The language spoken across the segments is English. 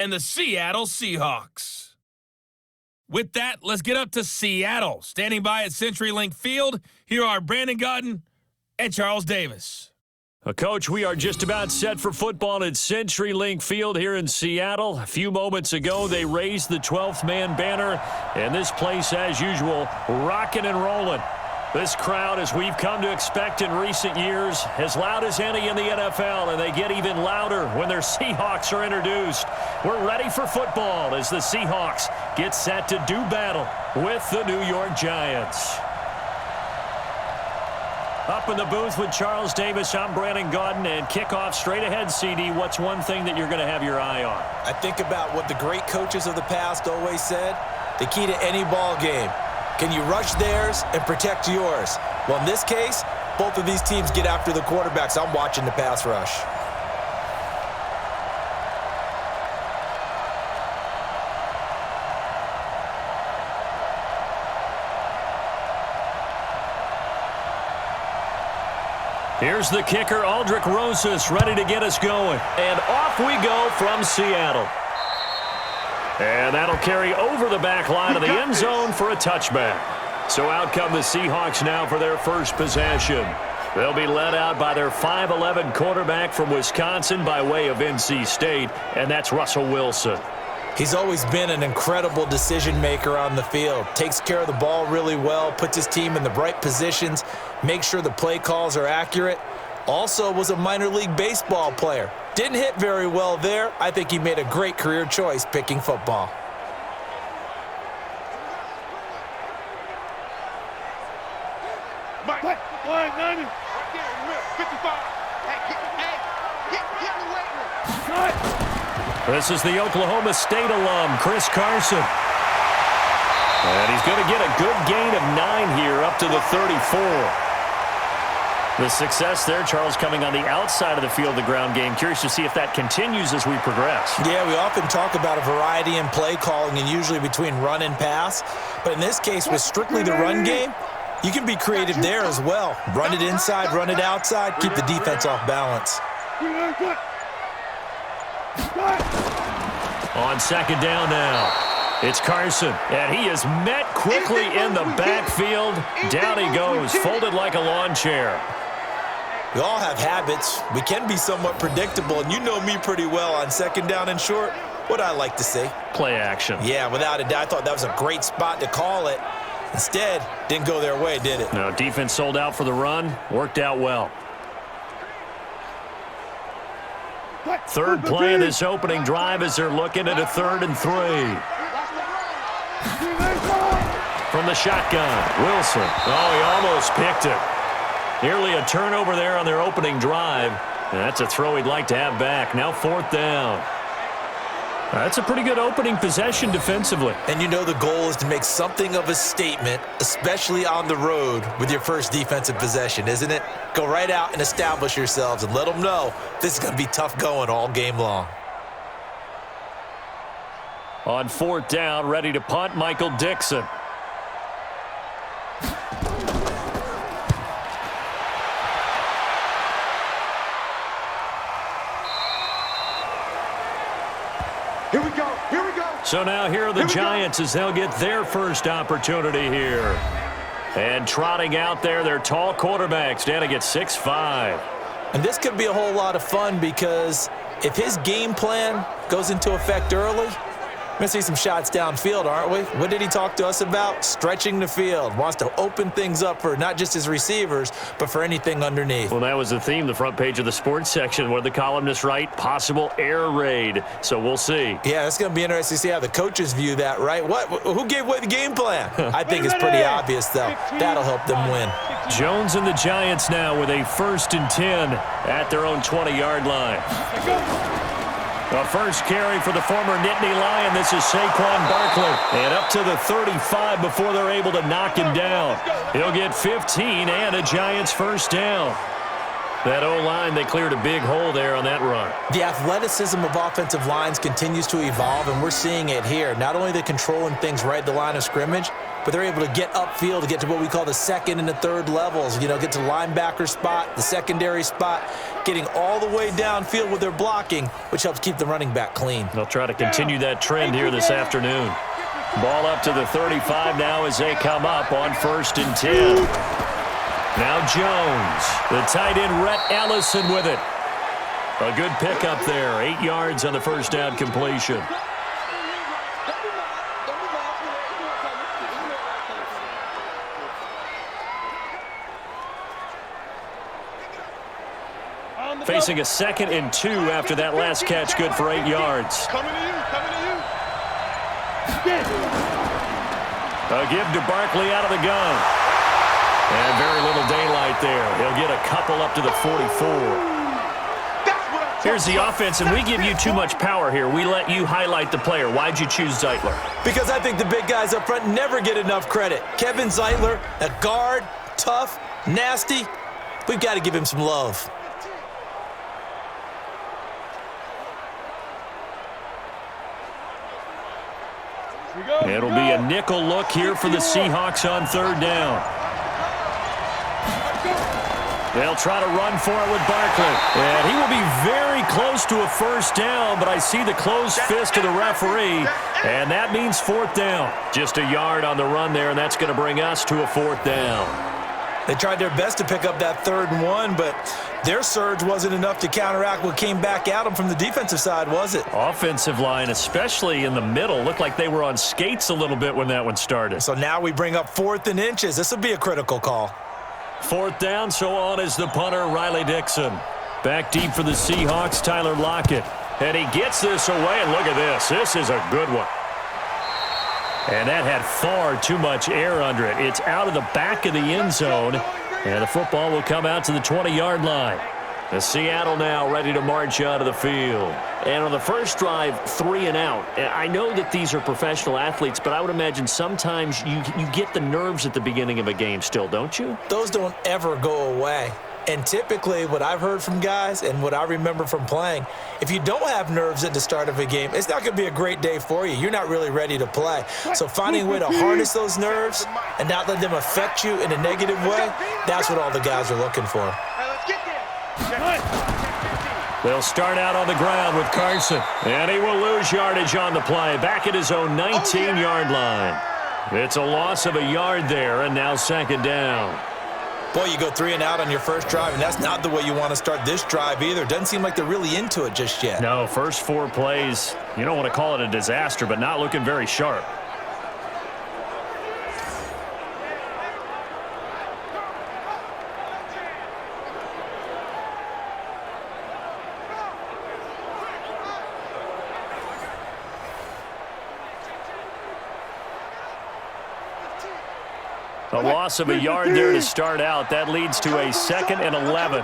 and the Seattle Seahawks. With that, let's get up to Seattle. Standing by at CenturyLink Field, here are Brandon Gotton and Charles Davis. Coach, we are just about set for football at CenturyLink Field here in Seattle. A few moments ago, they raised the 12th man banner, and this place, as usual, rocking and rolling. This crowd, as we've come to expect in recent years, as loud as any in the NFL, and they get even louder when their Seahawks are introduced. We're ready for football as the Seahawks get set to do battle with the New York Giants. Up in the booth with Charles Davis, I'm Brandon Gotton, and kickoff straight ahead, CD. What's one thing that you're going to have your eye on? I think about what the great coaches of the past always said. The key to any ball game. Can you rush theirs and protect yours? Well, in this case, both of these teams get after the quarterbacks. I'm watching the pass rush. Here's the kicker, Aldrick Rosas, ready to get us going. And off we go from Seattle. And that'll carry over the back line of the end zone for a touchback. So out come the Seahawks now for their first possession. They'll be led out by their 5'11 quarterback from Wisconsin by way of NC State, and that's Russell Wilson. He's always been an incredible decision maker on the field. Takes care of the ball really well, puts his team in the right positions, makes sure the play calls are accurate. Also was a minor league baseball player. Didn't hit very well there. I think he made a great career choice picking football. Mike, 190. 55. This is the Oklahoma State alum, Chris Carson. And he's going to get a good gain of 9 here up to the 34. The success there, Charles, coming on the outside of the field, the ground game. Curious to see if that continues as we progress. Yeah, we often talk about a variety in play calling and usually between run and pass. But in this case, with strictly the run game, you can be creative there as well. Run it inside, run it outside, keep the defense off balance. On second down now, it's Carson, and he is met quickly in the backfield. Down he goes, folded like a lawn chair. We all have habits. We can be somewhat predictable, and you know me pretty well on second down and short. What I like to see. Play action. Yeah, without a doubt. I thought that was a great spot to call it. Instead, didn't go their way, did it? No, defense sold out for the run. Worked out well. Third play of this opening drive as they're looking at a 3rd and 3. From the shotgun, Wilson. Oh, he almost picked it. Nearly a turnover there on their opening drive. And that's a throw he'd like to have back. Now 4th down. That's a pretty good opening possession defensively. And you know the goal is to make something of a statement, especially on the road with your first defensive possession, isn't it? Go right out and establish yourselves and let them know this is going to be tough going all game long. On 4th down, ready to punt, Michael Dixon. Here we go. Here we go. So now here are the Giants as they'll get their first opportunity here. And trotting out there, their tall quarterbacks down to get 6'5". And this could be a whole lot of fun because if his game plan goes into effect early, we're going to see some shots downfield, aren't we? What did he talk to us about? Stretching the field. Wants to open things up for not just his receivers, but for anything underneath. Well, that was the theme, the front page of the sports section, where the columnists write, possible air raid. So we'll see. Yeah, it's going to be interesting to see how the coaches view that, right? Who gave away the game plan? I think it's pretty obvious, though. That'll help them win. Jones and the Giants now with a 1st and 10 at their own 20-yard line. The first carry for the former Nittany Lion. This is Saquon Barkley. And up to the 35 before they're able to knock him down. He'll get 15 and a Giants first down. That O-line, they cleared a big hole there on that run. The athleticism of offensive lines continues to evolve, and we're seeing it here. Not only are they controlling things right at the line of scrimmage, but they're able to get upfield to get to what we call the 2nd and the 3rd levels. You know, get to the linebacker spot, the secondary spot, getting all the way downfield with their blocking, which helps keep the running back clean. They'll try to continue that trend here this afternoon. Ball up to the 35 now as they come up on 1st and 10. Now Jones, the tight end Rhett Ellison with it. A good pickup there, 8 yards on the first down completion. Facing a 2nd and 2 after that last catch, good for 8 yards. Coming to you, coming to you. A give to Barkley out of the gun. And very little daylight there. He'll get a couple up to the 44. Here's the offense, and we give you too much power here. We let you highlight the player. Why'd you choose Zeitler? Because I think the big guys up front never get enough credit. Kevin Zeitler, a guard, tough, nasty. We've got to give him some love. It'll be a nickel look here for the Seahawks on 3rd down. They'll try to run for it with Barkley. And he will be very close to a 1st down, but I see the closed fist of the referee, and that means 4th down. Just a yard on the run there, and that's going to bring us to a 4th down. They tried their best to pick up that 3rd and 1, but their surge wasn't enough to counteract what came back at them from the defensive side, was it? Offensive line, especially in the middle, looked like they were on skates a little bit when that one started. So now we bring up 4th and inches. This will be a critical call. 4th down, so on is the punter, Riley Dixon. Back deep for the Seahawks, Tyler Lockett. And he gets this away, and look at this. This is a good one. And that had far too much air under it. It's out of the back of the end zone, and the football will come out to the 20-yard line. The Seattle now ready to march out of the field. And on the first drive, 3 and out. I know that these are professional athletes, but I would imagine sometimes you get the nerves at the beginning of a game still, don't you? Those don't ever go away. And typically what I've heard from guys and what I remember from playing, if you don't have nerves at the start of a game, it's not going to be a great day for you. You're not really ready to play. So finding a way to harness those nerves and not let them affect you in a negative way, that's what all the guys are looking for. They'll start out on the ground with Carson. And he will lose yardage on the play. Back at his own 19-yard line. It's a loss of a yard there, and now 2nd down. Boy, you go 3 and out on your first drive, and that's not the way you want to start this drive either. Doesn't seem like they're really into it just yet. No, first 4 plays, you don't want to call it a disaster, but not looking very sharp. A loss of a yard there to start out. That leads to a 2nd and 11.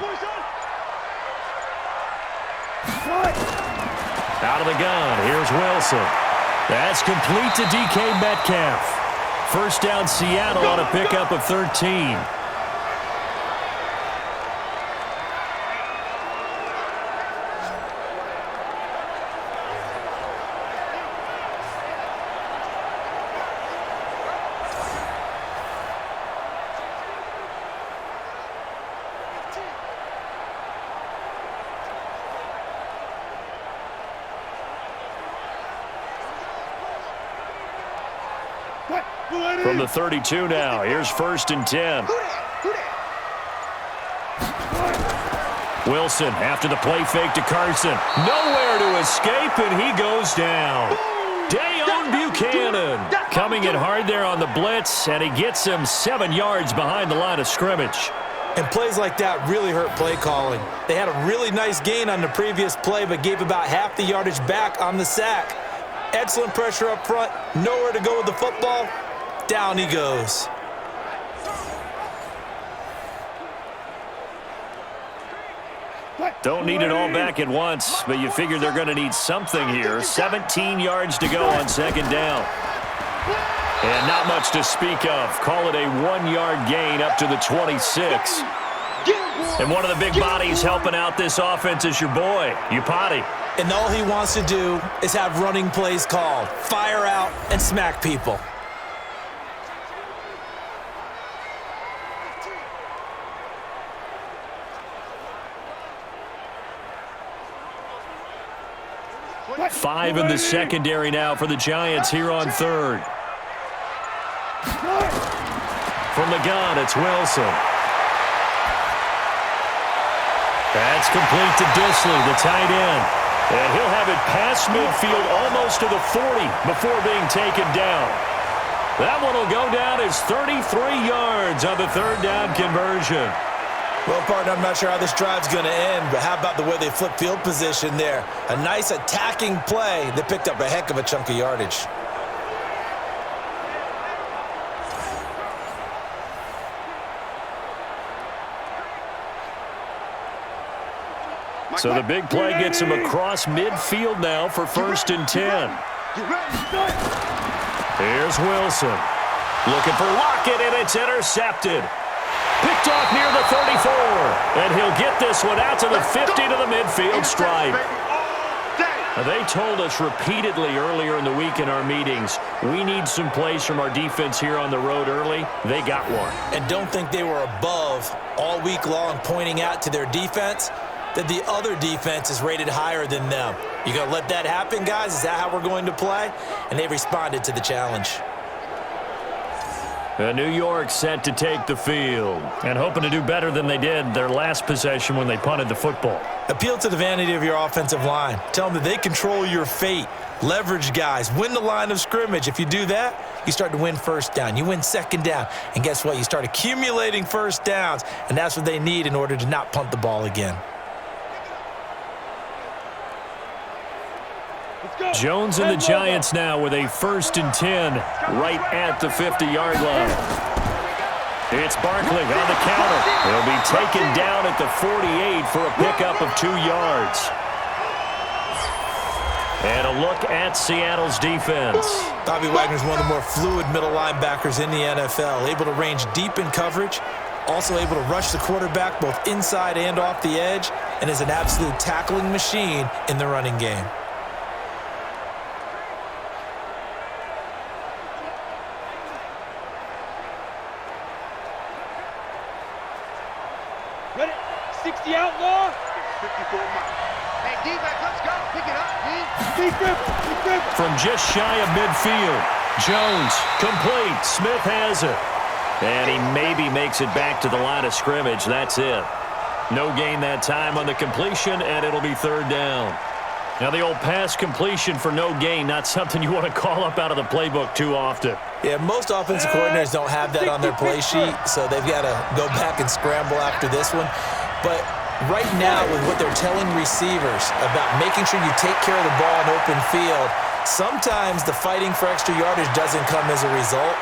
Out of the gun. Here's Wilson. That's complete to DK Metcalf. First down Seattle on a pickup of 13. From the 32 now, here's 1st and 10. Wilson after the play fake to Carson. Nowhere to escape, and he goes down. Dayon Buchanan coming in hard there on the blitz, and he gets him 7 yards behind the line of scrimmage. And plays like that really hurt play calling. They had a really nice gain on the previous play, but gave about half the yardage back on the sack. Excellent pressure up front, nowhere to go with the football. Down he goes. Don't need it all back at once, but you figure they're going to need something here. 17 yards to go on 2nd down. And not much to speak of. Call it a 1-yard gain up to the 26. And one of the big bodies helping out this offense is your boy, Upati. And all he wants to do is have running plays called. Fire out and smack people. 5 in the secondary now for the Giants here on third. From the gun, it's Wilson. That's complete to Disley, the tight end. And he'll have it past midfield almost to the 40 before being taken down. That one will go down as 33 yards on the third down conversion. Well, partner, I'm not sure how this drive's going to end, but how about the way they flip field position there? A nice attacking play that picked up a heck of a chunk of yardage. So the big play gets him across midfield now for 1st and 10. Here's Wilson. Looking for Lockett, and it's intercepted. Picked off near the 34. And he'll get this one out to the 50 to the midfield stripe. They told us repeatedly earlier in the week in our meetings, we need some plays from our defense here on the road early. They got one. And don't think they were above all week long pointing out to their defense that the other defense is rated higher than them. You going to let that happen, guys? Is that how we're going to play? And they responded to the challenge. New York set to take the field and hoping to do better than they did their last possession when they punted the football. Appeal to the vanity of your offensive line. Tell them that they control your fate. Leverage guys. Win the line of scrimmage. If you do that, you start to win first down. You win second down. And guess what? You start accumulating first downs, and that's what they need in order to not punt the ball again. Jones and the Giants now with a 1st and 10 right at the 50-yard line. It's Barkley on the counter. He'll be taken down at the 48 for a pickup of 2 yards. And a look at Seattle's defense. Bobby Wagner's one of the more fluid middle linebackers in the NFL, able to range deep in coverage, also able to rush the quarterback both inside and off the edge, and is an absolute tackling machine in the running game. Ready? 60 outlaw. 54 miles. Hey, D-back, let's go. Pick it up, D. From just shy of midfield, Jones complete. Smith has it. And he maybe makes it back to the line of scrimmage. That's it. No gain that time on the completion, and it'll be 3rd down. Now, the old pass completion for no gain, not something you want to call up out of the playbook too often. Yeah, most offensive coordinators don't have that on their play sheet, so they've got to go back and scramble after this one. But right now, with what they're telling receivers about making sure you take care of the ball in open field, sometimes the fighting for extra yardage doesn't come as a result.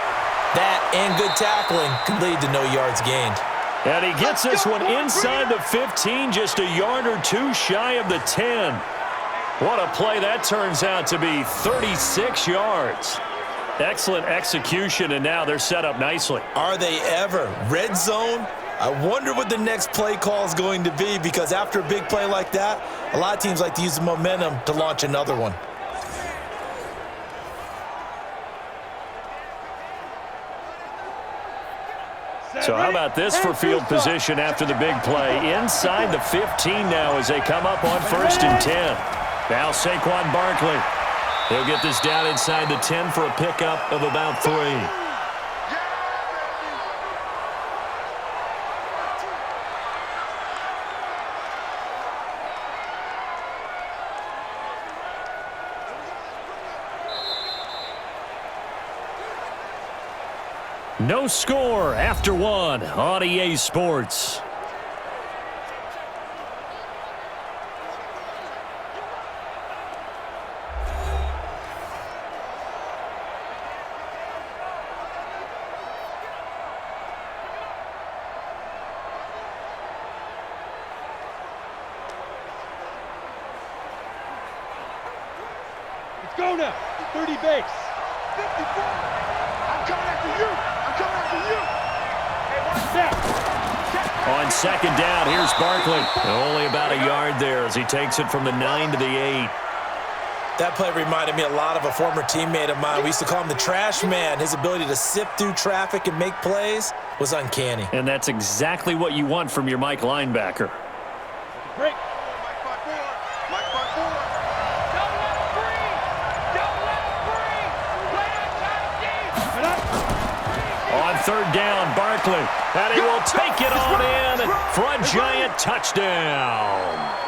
That and good tackling can lead to no yards gained. And he gets this one inside the 15, just a yard or two shy of the 10. What a play that turns out to be, 36 yards. Excellent execution, and now they're set up nicely. Are they ever? Red zone? I wonder what the next play call is going to be, because after a big play like that, a lot of teams like to use the momentum to launch another one. So how about this for field position after the big play? Inside the 15 now as they come up on 1st and 10. Now Saquon Barkley. He'll get this down inside the 10 for a pickup of about 3. No score after 1 on EA Sports. Let's go now. 30 base. 54. I'm coming after you. I'm coming after you. Hey, watch that. On 2nd down, here's Barkley. Only about a yard there as he takes it from the 9 to the 8. That play reminded me a lot of a former teammate of mine. We used to call him the trash man. His ability to sift through traffic and make plays was uncanny. And that's exactly what you want from your Mike linebacker. Break. Mike 5-4. Mike 5-4. On third down, Barkley. And he will take it on in for a giant touchdown.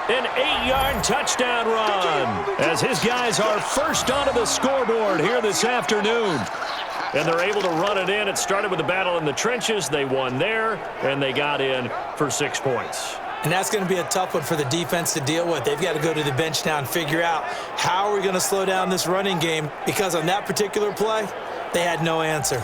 An 8-yard touchdown run as his guys are first onto the scoreboard here this afternoon. And they're able to run it in. It started with a battle in the trenches. They won there, and they got in for 6 points. And that's going to be a tough one for the defense to deal with. They've got to go to the bench now and figure out how are we going to slow down this running game, because on that particular play, they had no answer.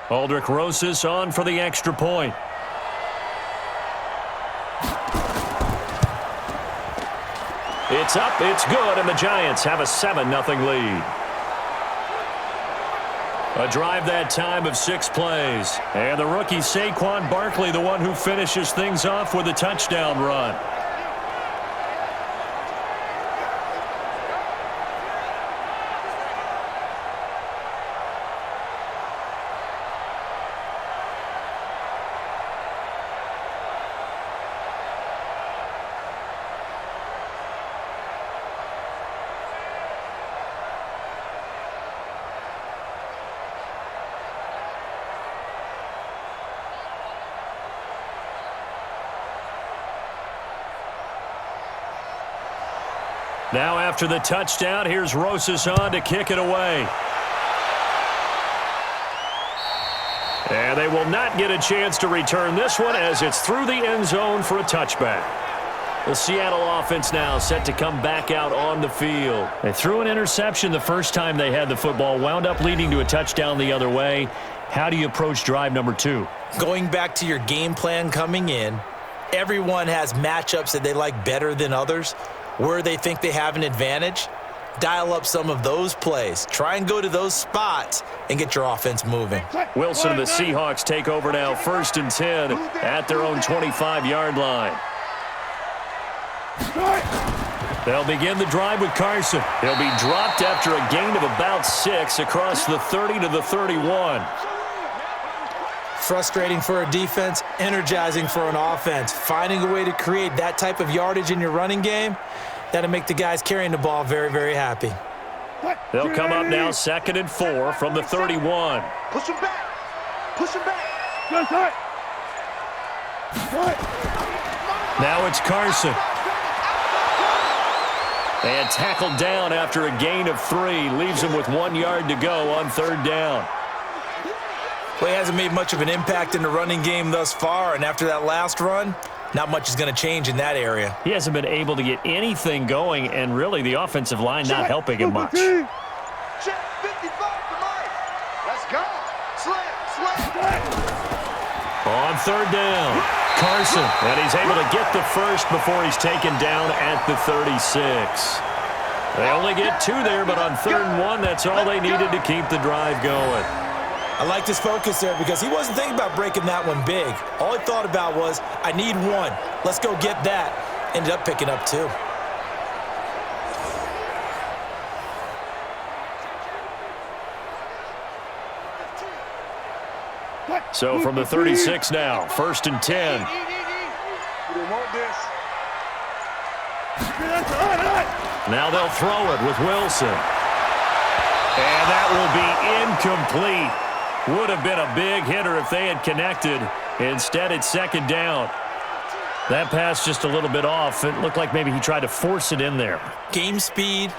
Aldrich Rosas on for the extra point. It's up, it's good, and the Giants have a 7-0 lead. A drive that time of 6 plays. And the rookie Saquon Barkley, the one who finishes things off with a touchdown run. Now after the touchdown, here's Rosas on to kick it away. And they will not get a chance to return this one as it's through the end zone for a touchback. The Seattle offense now set to come back out on the field. They threw an interception the first time they had the football, wound up leading to a touchdown the other way. How do you approach drive number 2? Going back to your game plan coming in, everyone has matchups that they like better than others. Where they think they have an advantage, dial up some of those plays. Try and go to those spots and get your offense moving. Wilson and the Seahawks take over now, 1st and 10 at their own 25-yard line. They'll begin the drive with Carson. He'll be dropped after a gain of about 6 across the 30 to the 31. Frustrating for a defense, energizing for an offense. Finding a way to create that type of yardage in your running game, that'll make the guys carrying the ball very, very happy. They'll come up now 2nd and 4 from the 31. Push him back. Push him back. Now it's Carson. And tackled down after a gain of 3. Leaves him with 1 yard to go on 3rd down. Well, he hasn't made much of an impact in the running game thus far, and after that last run, not much is going to change in that area. He hasn't been able to get anything going, and really the offensive line not helping him much. Check 55 for Mike. Let's go. Slam. On 3rd down, Carson, and he's able to get the first before he's taken down at the 36. They only get 2 there, but on 3rd and 1, that's all they needed to keep the drive going. I liked his focus there because he wasn't thinking about breaking that one big. All he thought about was, I need 1. Let's go get that. Ended up picking up 2. So from the 36 now, 1st and 10. Now they'll throw it with Wilson. And that will be incomplete. Would have been a big hitter if they had connected. Instead, it's 2nd down. That pass just a little bit off. It looked like maybe he tried to force it in there. Game speed,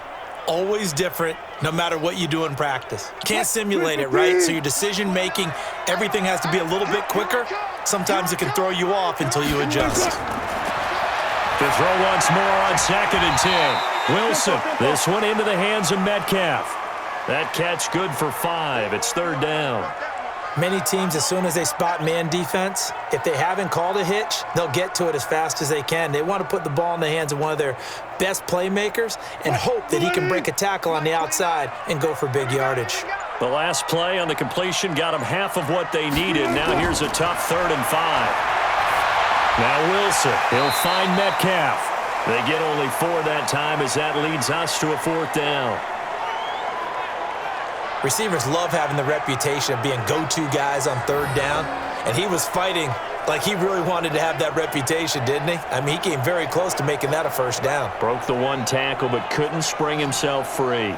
always different, no matter what you do in practice. Can't simulate it, right? So your decision-making, everything has to be a little bit quicker. Sometimes it can throw you off until you adjust. To throw once more on 2nd and 10. Wilson, this one into the hands of Metcalf. That catch good for 5. It's 3rd down. Many teams, as soon as they spot man defense, if they haven't called a hitch, they'll get to it as fast as they can. They want to put the ball in the hands of one of their best playmakers and hope that he can break a tackle on the outside and go for big yardage. The last play on the completion got them half of what they needed. Now here's a tough 3rd and 5. Now Wilson, he'll find Metcalf. They get only 4 that time as that leads us to a 4th down. Receivers love having the reputation of being go-to guys on 3rd down, and he was fighting Like he really wanted to have that reputation, didn't he? I mean, he came very close to making that a first down. Broke the one tackle, but couldn't spring himself free.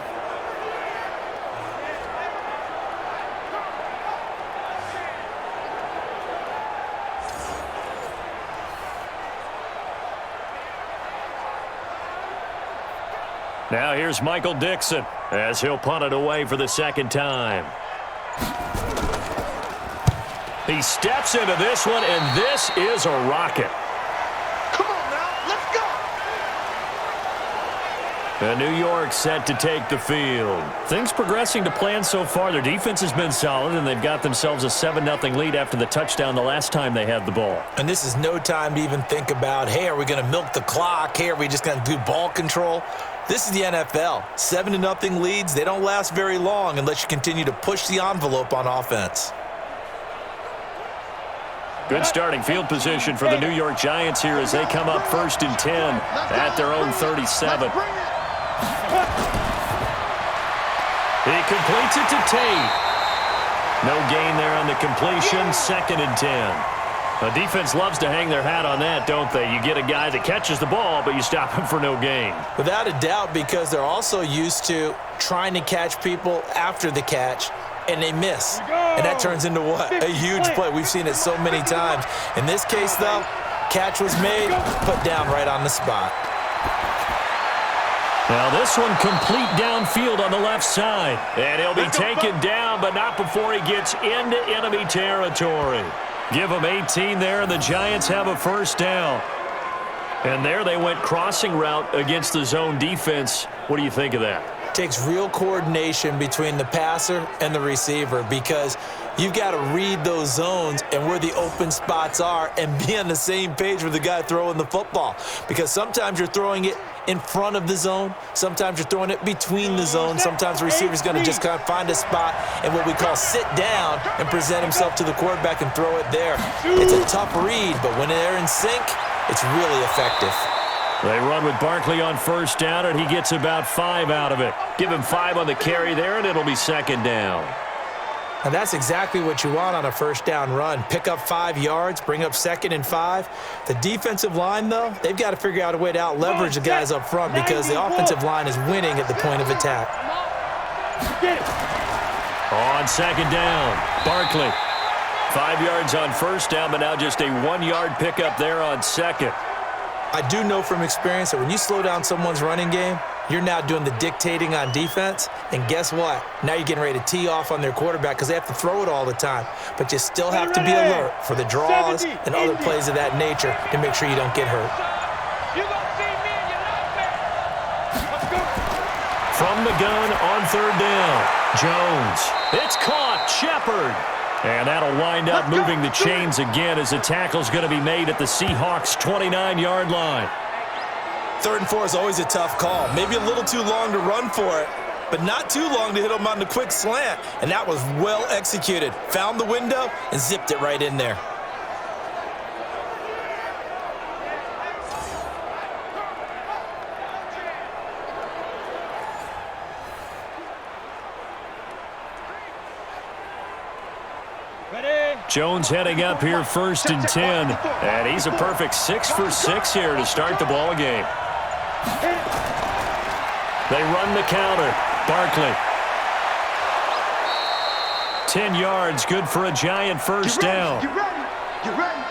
Now here's Michael Dixon as he'll punt it away for the second time. He steps into this one, and this is a rocket. Come on now, let's go. And New York set to take the field. Things progressing to plan so far. Their defense has been solid, and they've got themselves a 7-0 lead after the touchdown the last time they had the ball. And this is no time to even think about, hey, are we going to milk the clock? Hey, are we just going to do ball control? This is the NFL. 7-0 leads, they don't last very long unless you continue to push the envelope on offense. Good starting field position for the New York Giants here as they come up 1st and 10 at their own 37. He completes it to Tate. No gain there on the completion. 2nd and 10. The defense loves to hang their hat on that, don't they? You get a guy that catches the ball, but you stop him for no gain. Without a doubt, because they're also used to trying to catch people after the catch, and they miss. And that turns into what? A huge play. We've seen it so many times. In this case, though, catch was made, put down right on the spot. Now this one complete downfield on the left side. And he'll be taken down, but not before he gets into enemy territory. Give him 18 there, and the Giants have a first down. And there they went crossing route against the zone defense. What do you think of that? Takes real coordination between the passer and the receiver because you've got to read those zones and where the open spots are and be on the same page with the guy throwing the football. Because sometimes you're throwing it in front of the zone. Sometimes you're throwing it between the zones. Sometimes the receiver's going to just kind of find a spot and what we call sit down and present himself to the quarterback and throw it there. It's a tough read, but when they're in sync, it's really effective. They run with Barkley on first down, and he gets about 5 out of it. Give him 5 on the carry there, and it'll be 2nd down. And that's exactly what you want on a first down run. Pick up 5 yards, bring up 2nd and 5. The defensive line, though, they've got to figure out a way to out-leverage the guys up front because the offensive line is winning at the point of attack. On 2nd down, Barkley. 5 yards on first down, but now just a 1-yard pickup there on 2nd. I do know from experience that when you slow down someone's running game, you're now doing the dictating on defense. And guess what? Now you're getting ready to tee off on their quarterback because they have to throw it all the time. But you still have to be alert for the draws and other plays of that nature to make sure you don't get hurt. From the gun on 3rd down, Jones. It's caught. Shepard. And that'll wind up moving the chains again as the tackle's going to be made at the Seahawks' 29-yard line. 3rd and 4 is always a tough call. Maybe a little too long to run for it, but not too long to hit him on the quick slant. And that was well executed. Found the window and zipped it right in there. Jones heading up here 1st and 10. And he's a perfect 6 for 6 here to start the ball game. They run the counter. Barkley. 10 yards, good for a Giant first down. Get ready.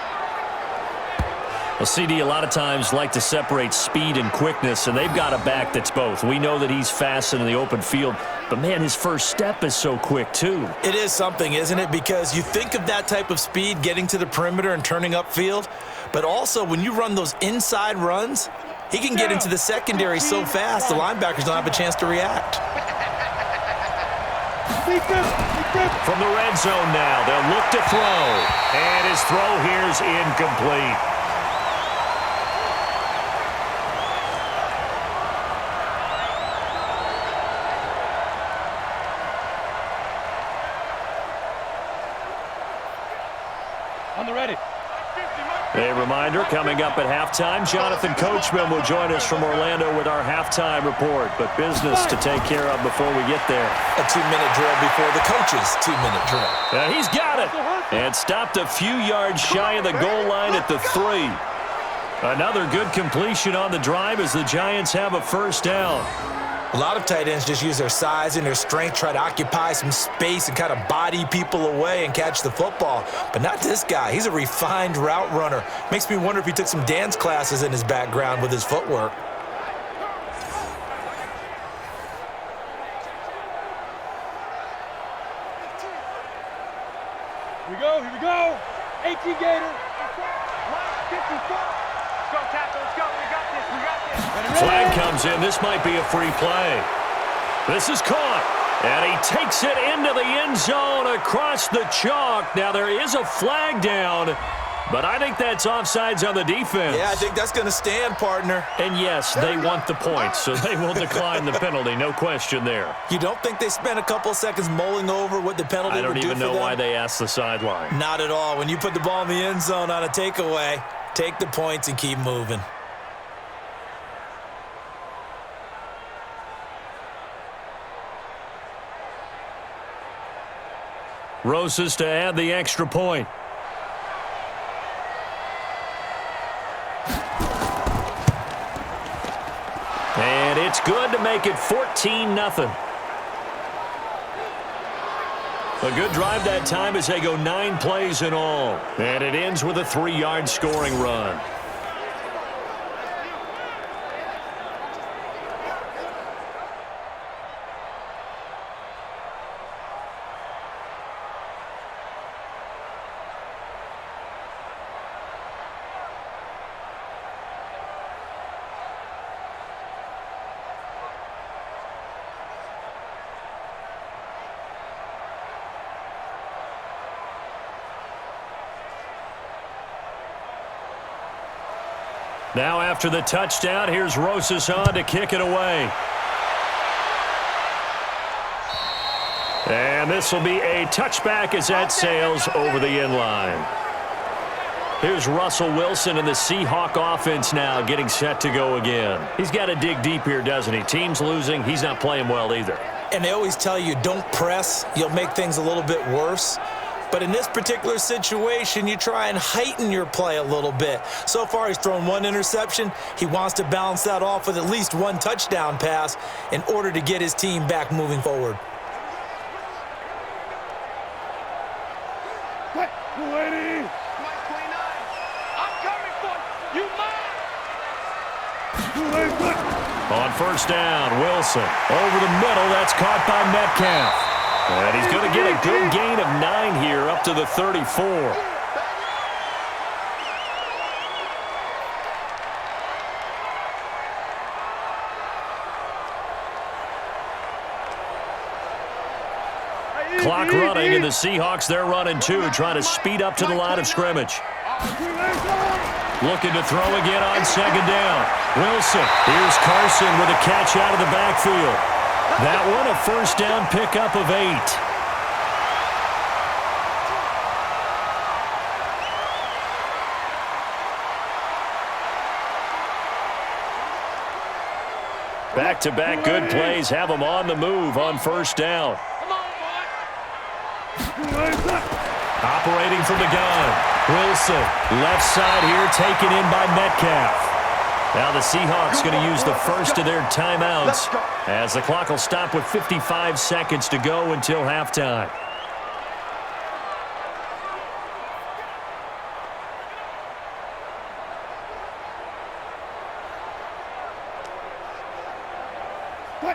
Well, CD, a lot of times like to separate speed and quickness, and they've got a back that's both. We know that he's fast in the open field, but, man, his first step is so quick, too. It is something, isn't it? Because you think of that type of speed getting to the perimeter and turning upfield, but also when you run those inside runs, he can get into the secondary so fast the linebackers don't have a chance to react. From the red zone now, they'll look to throw, and his throw here is incomplete. A reminder, coming up at halftime, Jonathan Coachman will join us from Orlando with our halftime report. But business to take care of before we get there. A 2-minute drill before the coach's 2-minute drill. He's got it. And stopped a few yards shy of the goal line at the 3. Another good completion on the drive as the Giants have a first down. A lot of tight ends just use their size and their strength, try to occupy some space and kind of body people away and catch the football. But not this guy. He's a refined route runner. Makes me wonder if he took some dance classes in his background with his footwork. Here we go. 18 Gator. 54. Let's go, tackle. Let's go. We got this. Flag comes in. This might be a free play. This is caught. And he takes it into the end zone across the chalk. Now, there is a flag down, but I think that's offsides on the defense. Yeah, I think that's going to stand, partner. And, yes, they want the points, so they will decline the penalty. No question there. You don't think they spent a couple seconds mulling over what the penalty would do for them? I don't even know why they asked the sideline. Not at all. When you put the ball in the end zone on a takeaway, take the points and keep moving. Rosas to add the extra point. And it's good to make it 14-0. A good drive that time as they go 9 plays in all. And it ends with a 3-yard scoring run. Now after the touchdown, here's Rosas on to kick it away. And this will be a touchback as that sails over the end line. Here's Russell Wilson and the Seahawk offense now getting set to go again. He's got to dig deep here, doesn't he? Team's losing. He's not playing well either. And they always tell you, don't press. You'll make things a little bit worse. But in this particular situation, you try and heighten your play a little bit. So far, he's thrown 1 interception. He wants to balance that off with at least 1 touchdown pass in order to get his team back moving forward. Saweetie. I'm coming for you. On first down, Wilson. Over the middle, that's caught by Metcalf. And he's going to get a good gain of 9 here up to the 34. Clock running, and the Seahawks, they're running too, trying to speed up to the line of scrimmage. Looking to throw again on second down. Wilson, here's Carson with a catch out of the backfield. That one a first down pickup of 8. Back-to-back good plays have them on the move on first down. Operating from the gun. Wilson, left side here, taken in by Metcalf. Now the Seahawks going to use the first of their timeouts as the clock will stop with 55 seconds to go until halftime.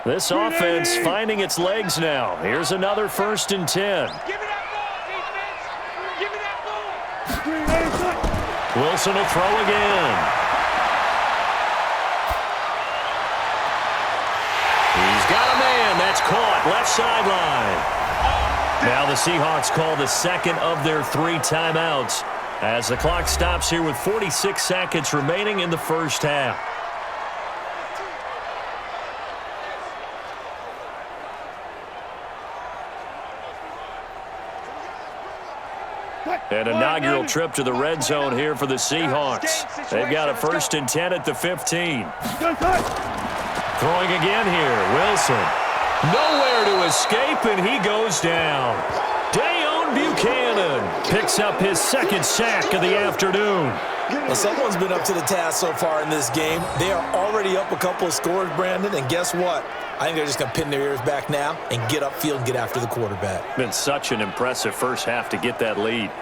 This offense finding its legs now. Here's another 1st and 10. Give me that ball, defense. Give me that ball. Wilson will throw again. He's got a man. That's caught. Left sideline. Now the Seahawks call the second of their 3 timeouts as the clock stops here with 46 seconds remaining in the first half. An inaugural trip to the red zone here for the Seahawks. They've got a 1st and 10 at the 15. Throwing again here, Wilson. Nowhere to escape, and he goes down. Dayon Buchanan picks up his 2nd sack of the afternoon. Well, someone's been up to the task so far in this game. They are already up a couple of scores, Brandon, and guess what? I think they're just going to pin their ears back now and get upfield and get after the quarterback. Been such an impressive first half to get that lead.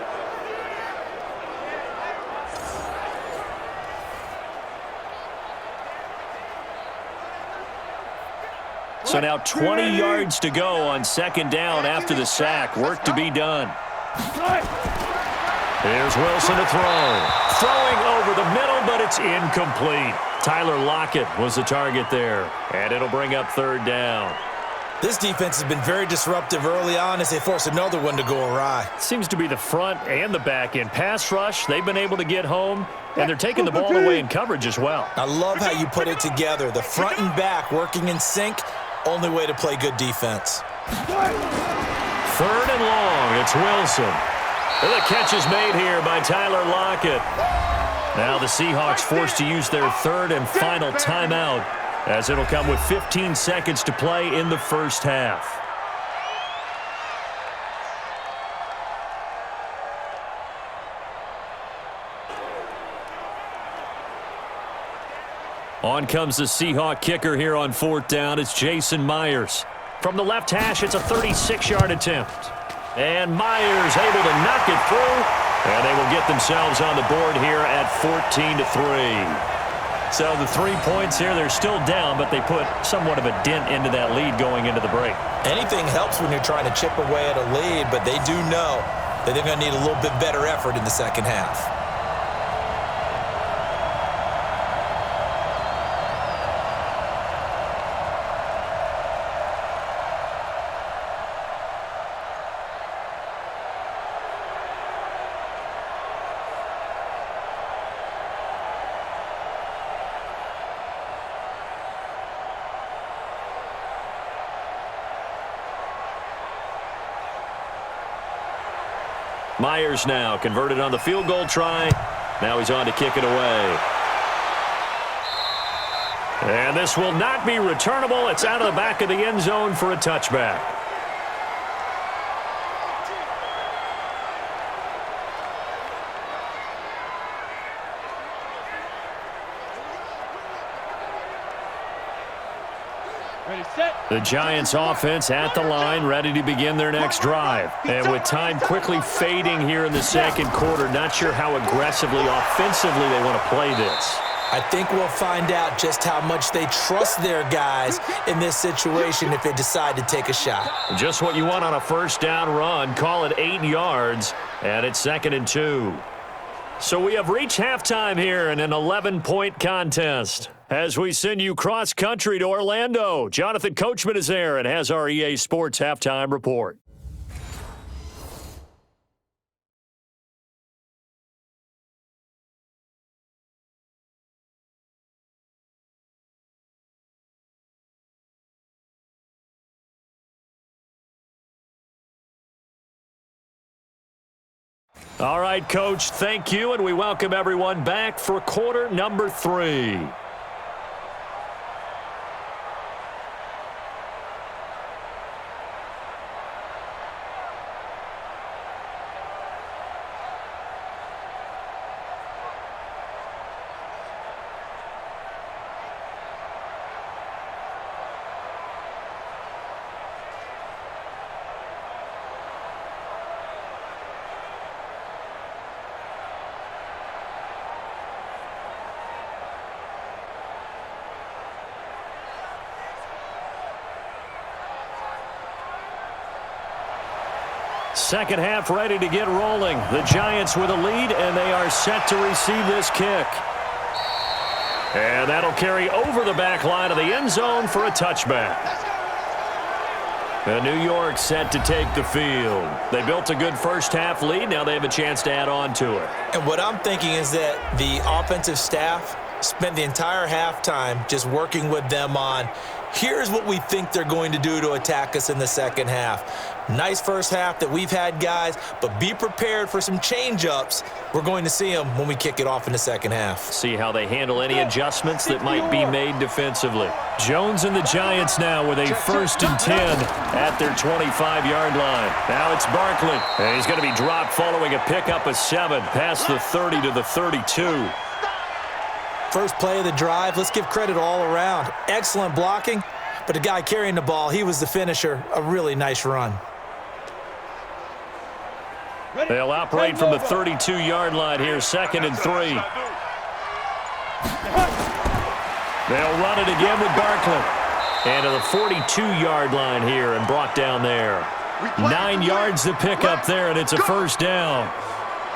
So now 20 yards to go on 2nd down after the sack. Work to be done. Here's Wilson to throw. Throwing over the middle, but it's incomplete. Tyler Lockett was the target there, and it'll bring up 3rd down. This defense has been very disruptive early on as they force another one to go awry. Seems to be the front and the back end. Pass rush, they've been able to get home, and they're taking the ball away in coverage as well. I love how you put it together. The front and back working in sync, only way to play good defense. 3rd and long, it's Wilson. The catch is made here by Tyler Lockett. Now the Seahawks forced to use their 3rd and final timeout, as it'll come with 15 seconds to play in the first half. On comes the Seahawk kicker here on 4th down. It's Jason Myers. From the left hash, it's a 36-yard attempt. And Myers able to knock it through, and they will get themselves on the board here at 14-3. So the 3 points here, they're still down, but they put somewhat of a dent into that lead going into the break. Anything helps when you're trying to chip away at a lead, but they do know that they're going to need a little bit better effort in the second half. Myers now converted on the field goal try. Now he's on to kick it away. And this will not be returnable. It's out of the back of the end zone for a touchback. The Giants offense at the line, ready to begin their next drive. And with time quickly fading here in the second quarter, not sure how aggressively, offensively they want to play this. I think we'll find out just how much they trust their guys in this situation if they decide to take a shot. Just what you want on a 1st down run. Call it 8 yards, and it's 2nd and 2. So we have reached halftime here in an 11-point contest. As we send you cross-country to Orlando, Jonathan Coachman is there and has our EA Sports Halftime Report. All right, Coach, thank you, and we welcome everyone back for quarter number 3. Second half ready to get rolling. The Giants with a lead, and they are set to receive this kick. And that'll carry over the back line of the end zone for a touchback. And New York set to take the field. They built a good first half lead. Now they have a chance to add on to it. And what I'm thinking is that the offensive staff spent the entire halftime just working with them on, here's what we think they're going to do to attack us in the second half. Nice first half that we've had, guys, but be prepared for some change-ups. We're going to see them when we kick it off in the second half. See how they handle any adjustments that might be made defensively. Jones and the Giants now with a 1st and 10 at their 25-yard line. Now it's Barkley. And he's going to be dropped following a pickup of 7 past the 30 to the 32. First play of the drive, let's give credit all around. Excellent blocking, but the guy carrying the ball, he was the finisher. A really nice run. They'll operate from the 32-yard line here, 2nd and 3. They'll run it again with Barkley. And to the 42-yard line here and brought down there. 9 yards to pick up there, and it's a 1st down.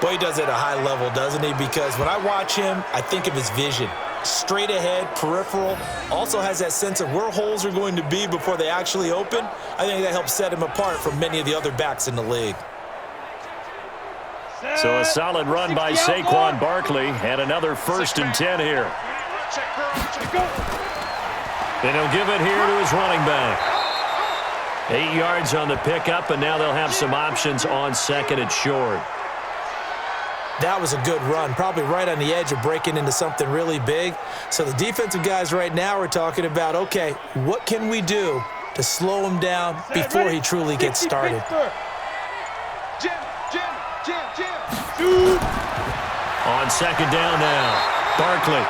Boy, he does it at a high level, doesn't he? Because when I watch him, I think of his vision. Straight ahead, peripheral, also has that sense of where holes are going to be before they actually open. I think that helps set him apart from many of the other backs in the league. So a solid run by Saquon Barkley and another 1st and 10 here. And he'll give it here to his running back. 8 yards on the pickup, and now they'll have some options on 2nd and short. That was a good run, probably right on the edge of breaking into something really big. So the defensive guys right now are talking about, okay, what can we do to slow him down before he truly gets started? On 2nd down now, Barkley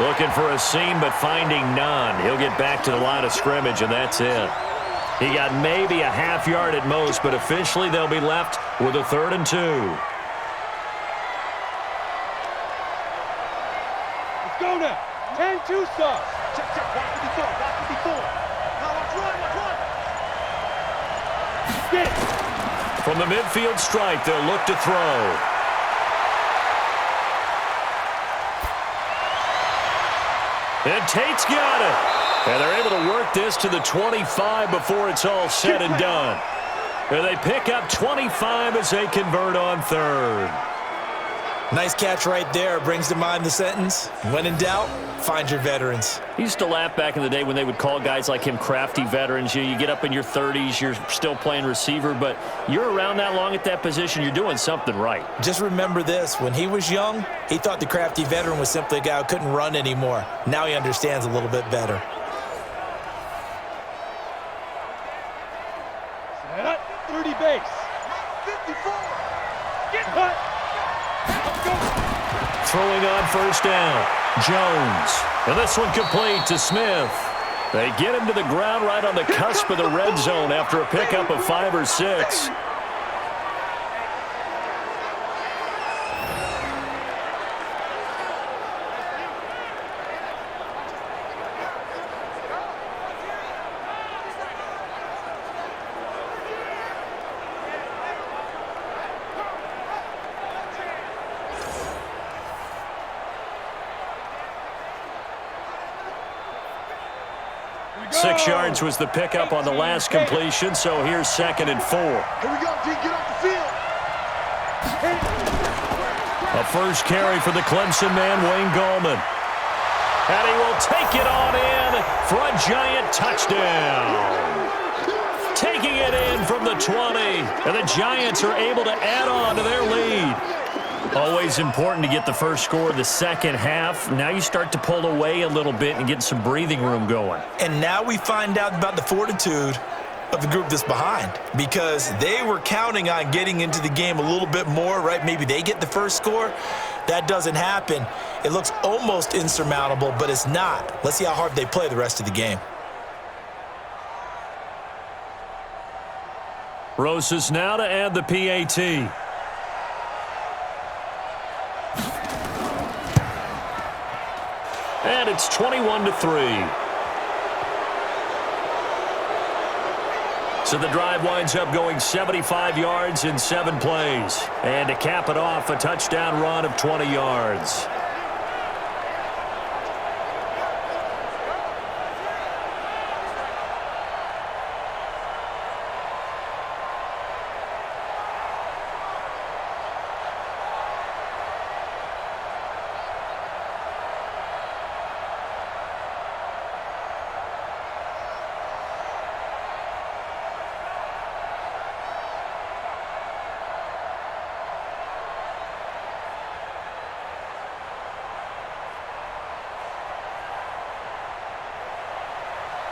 looking for a seam but finding none. He'll get back to the line of scrimmage, and that's it. He got maybe a half yard at most, but officially they'll be left with a 3rd and 2. Go now. 10-2 sauce. Check, watch 54, watch 54. Now watch run. Get it. From the midfield strike, they'll look to throw. And Tate's got it. And they're able to work this to the 25 before it's all said and done. And they pick up 25 as they convert on 3rd. Nice catch right there. Brings to mind the sentence, when in doubt, find your veterans. He used to laugh back in the day when they would call guys like him crafty veterans. You get up in your 30s, you're still playing receiver, but you're around that long at that position, you're doing something right. Just remember this. When he was young, he thought the crafty veteran was simply a guy who couldn't run anymore. Now he understands a little bit better. Set. 30 base. 54. Get hut. Throwing on 1st down, Jones. And this one complete to Smith. They get him to the ground right on the cusp of the red zone after a pickup of 5 or 6. Six yards was the pickup on the last completion, so here's 2nd and 4. Here we go, D, get off the field. A first carry for the Clemson man, Wayne Gallman. And he will take it on in for a giant touchdown. Taking it in from the 20, and the Giants are able to add on to their lead. Always important to get the first score of the second half. Now you start to pull away a little bit and get some breathing room going. And now we find out about the fortitude of the group that's behind, because they were counting on getting into the game a little bit more, right? Maybe they get the first score. That doesn't happen. It looks almost insurmountable, but it's not. Let's see how hard they play the rest of the game. Rosas now to add the PAT. And it's 21-3. So the drive winds up going 75 yards in 7 plays. And to cap it off, a touchdown run of 20 yards.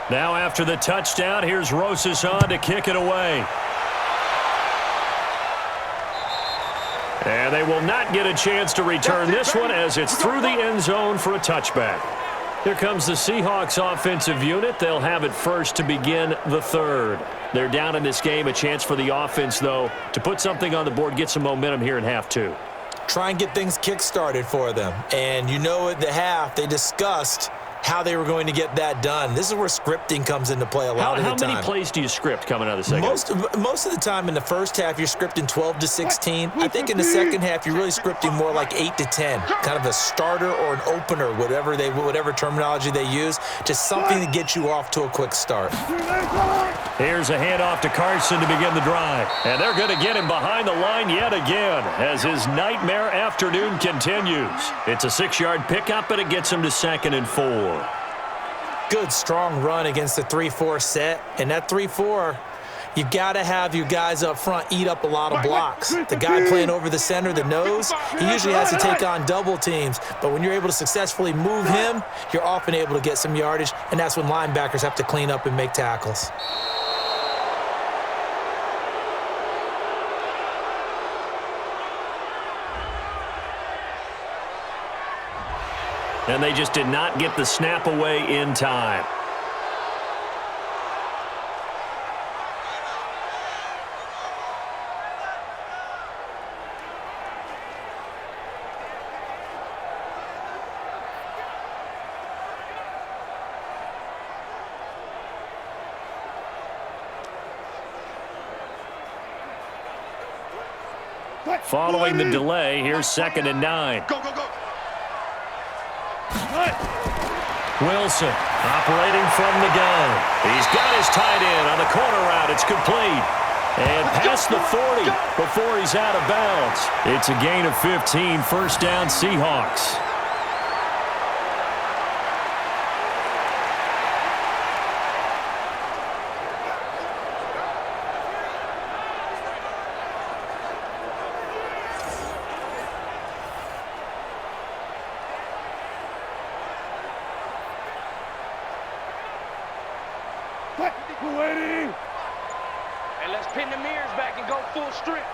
Now after the touchdown, here's Rosas on to kick it away. And they will not get a chance to return this one as it's through the end zone for a touchback. Here comes the Seahawks offensive unit. They'll have it first to begin the third. They're down in this game. A chance for the offense, though, to put something on the board, get some momentum here in half two. Try and get things kick-started for them. And you know at the half, they discussed how they were going to get that done. This is where scripting comes into play a lot of the time. How many plays do you script coming out of the second? Most of the time in the first half, you're scripting 12 to 16. I think in the second half, you're really scripting more like 8 to 10, kind of a starter or an opener, whatever terminology they use, just something to get you off to a quick start. Here's a handoff to Carson to begin the drive. And they're going to get him behind the line yet again as his nightmare afternoon continues. It's a 6-yard pickup, and it gets him to 2nd and 4. Good, strong run against the 3-4 set. And that 3-4, you got to have your guys up front eat up a lot of blocks. The guy playing over the center, the nose, he usually has to take on double teams. But when you're able to successfully move him, you're often able to get some yardage, and that's when linebackers have to clean up and make tackles. And they just did not get the snap away in time. Following the delay, here's 2nd and 9. Go, go, go. Wilson operating from the gun. He's got his tight end on the corner route. It's complete. And past the 40 before he's out of bounds. It's a gain of 15, first down Seahawks. Waiting. And let's pin the mirrors back and go full strip.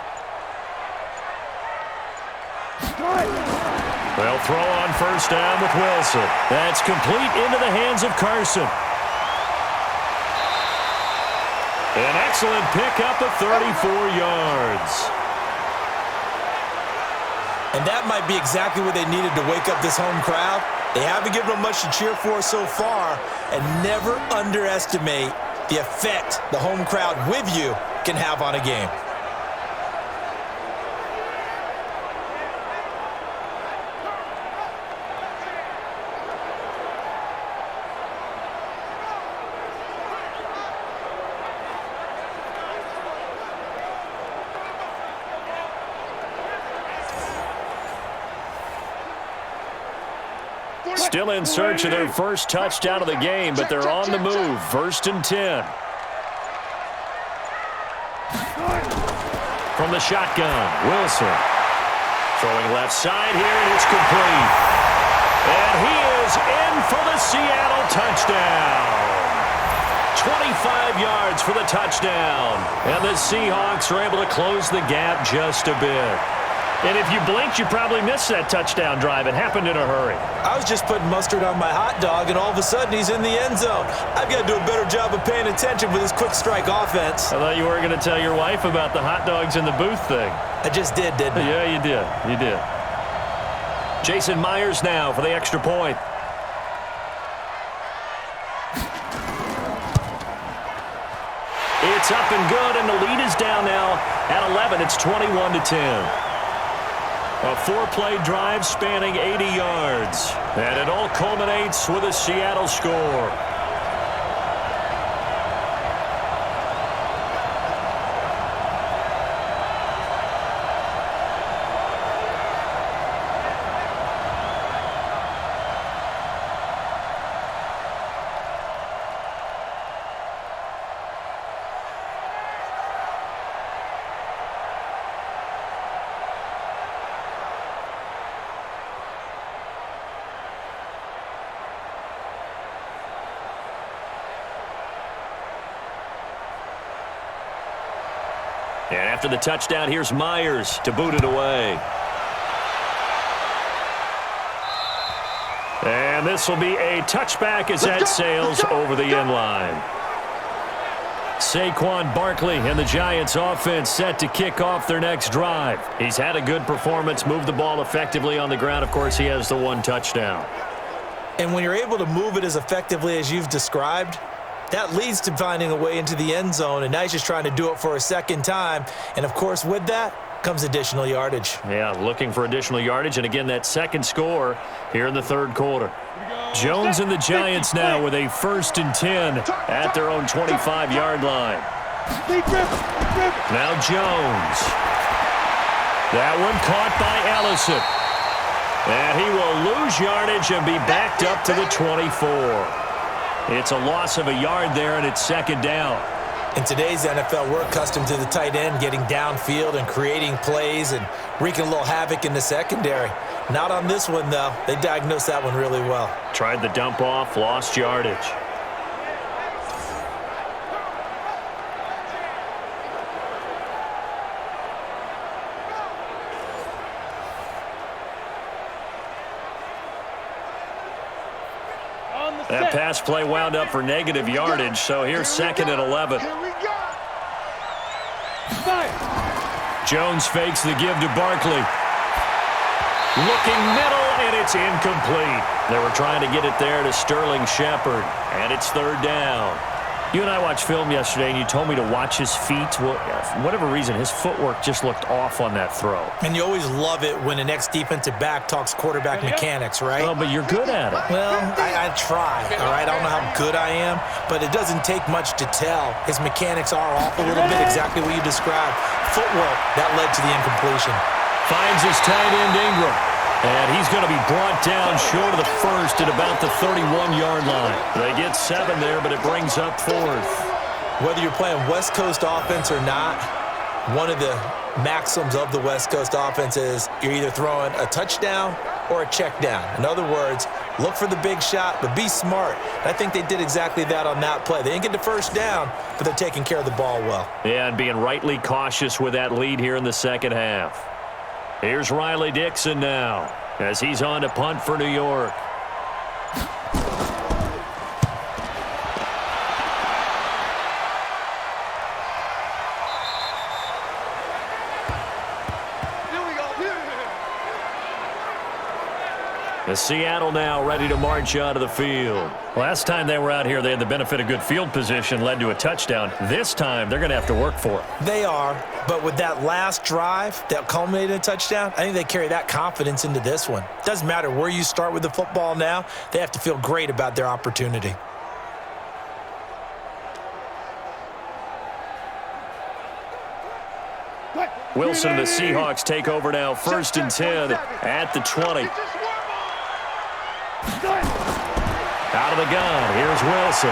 They'll throw on first down with Wilson. That's complete into the hands of Carson. An excellent pickup of 34 yards. And that might be exactly what they needed to wake up this home crowd. They haven't given them much to cheer for so far, and never underestimate the effect the home crowd with you can have on a game. Still in search of their first touchdown of the game, but they're on the move. 1st and 10. From the shotgun, Wilson. Throwing left side here, and it's complete. And he is in for the Seattle touchdown. 25 yards for the touchdown. And the Seahawks are able to close the gap just a bit. And if you blinked, you probably missed that touchdown drive. It happened in a hurry. I was just putting mustard on my hot dog, and all of a sudden he's in the end zone. I've got to do a better job of paying attention with this quick strike offense. I thought you were going to tell your wife about the hot dogs in the booth thing. I just did, didn't I? Yeah, you did. You did. Jason Myers now for the extra point. It's up and good, and the lead is down now at 11. It's 21-10. A 4-play drive spanning 80 yards. And it all culminates with a Seattle score. And after the touchdown, here's Myers to boot it away. And this will be a touchback as that sails over the end line. Saquon Barkley and the Giants offense set to kick off their next drive. He's had a good performance, moved the ball effectively on the ground. Of course, he has the one touchdown. And when you're able to move it as effectively as you've described, that leads to finding a way into the end zone, and now he's just trying to do it for a second time. And, of course, with that comes additional yardage. Yeah, looking for additional yardage, and again, that second score here in the third quarter. Jones and the Giants now with a 1st and 10 at their own 25-yard line. Now Jones. That one caught by Ellison. And he will lose yardage and be backed up to the 24. It's a loss of a yard there, and it's second down. In today's NFL, we're accustomed to the tight end getting downfield and creating plays and wreaking a little havoc in the secondary. Not on this one, though. They diagnosed that one really well. Tried the dump off, lost yardage. That pass play wound up for negative yardage, so here's 2nd and 11. Jones fakes the give to Barkley. Looking middle, and it's incomplete. They were trying to get it there to Sterling Shepard, and it's 3rd down. You and I watched film yesterday, and you told me to watch his feet. Well, for whatever reason, his footwork just looked off on that throw. And you always love it when the next defensive back talks quarterback mechanics, right? Oh, but you're good at it. Well, I try, all right? I don't know how good I am, but it doesn't take much to tell. His mechanics are off a little bit, exactly what you described. Footwork, that led to the incompletion. Finds his tight end, Ingram. And he's going to be brought down short of the 1st at about the 31-yard line. They get 7 there, but it brings up 4th. Whether you're playing West Coast offense or not, one of the maxims of the West Coast offense is you're either throwing a touchdown or a check down. In other words, look for the big shot, but be smart. And I think they did exactly that on that play. They didn't get the 1st down, but they're taking care of the ball well. Yeah, and being rightly cautious with that lead here in the second half. Here's Riley Dixon now as he's on to punt for New York. The Seattle now ready to march out of the field. Last time they were out here, they had the benefit of good field position, led to a touchdown. This time, they're going to have to work for it. They are, but with that last drive that culminated in a touchdown, I think they carry that confidence into this one. Doesn't matter where you start with the football now, they have to feel great about their opportunity. Wilson and the Seahawks take over now, 1st and 10 at the 20. Out of the gun, here's Wilson.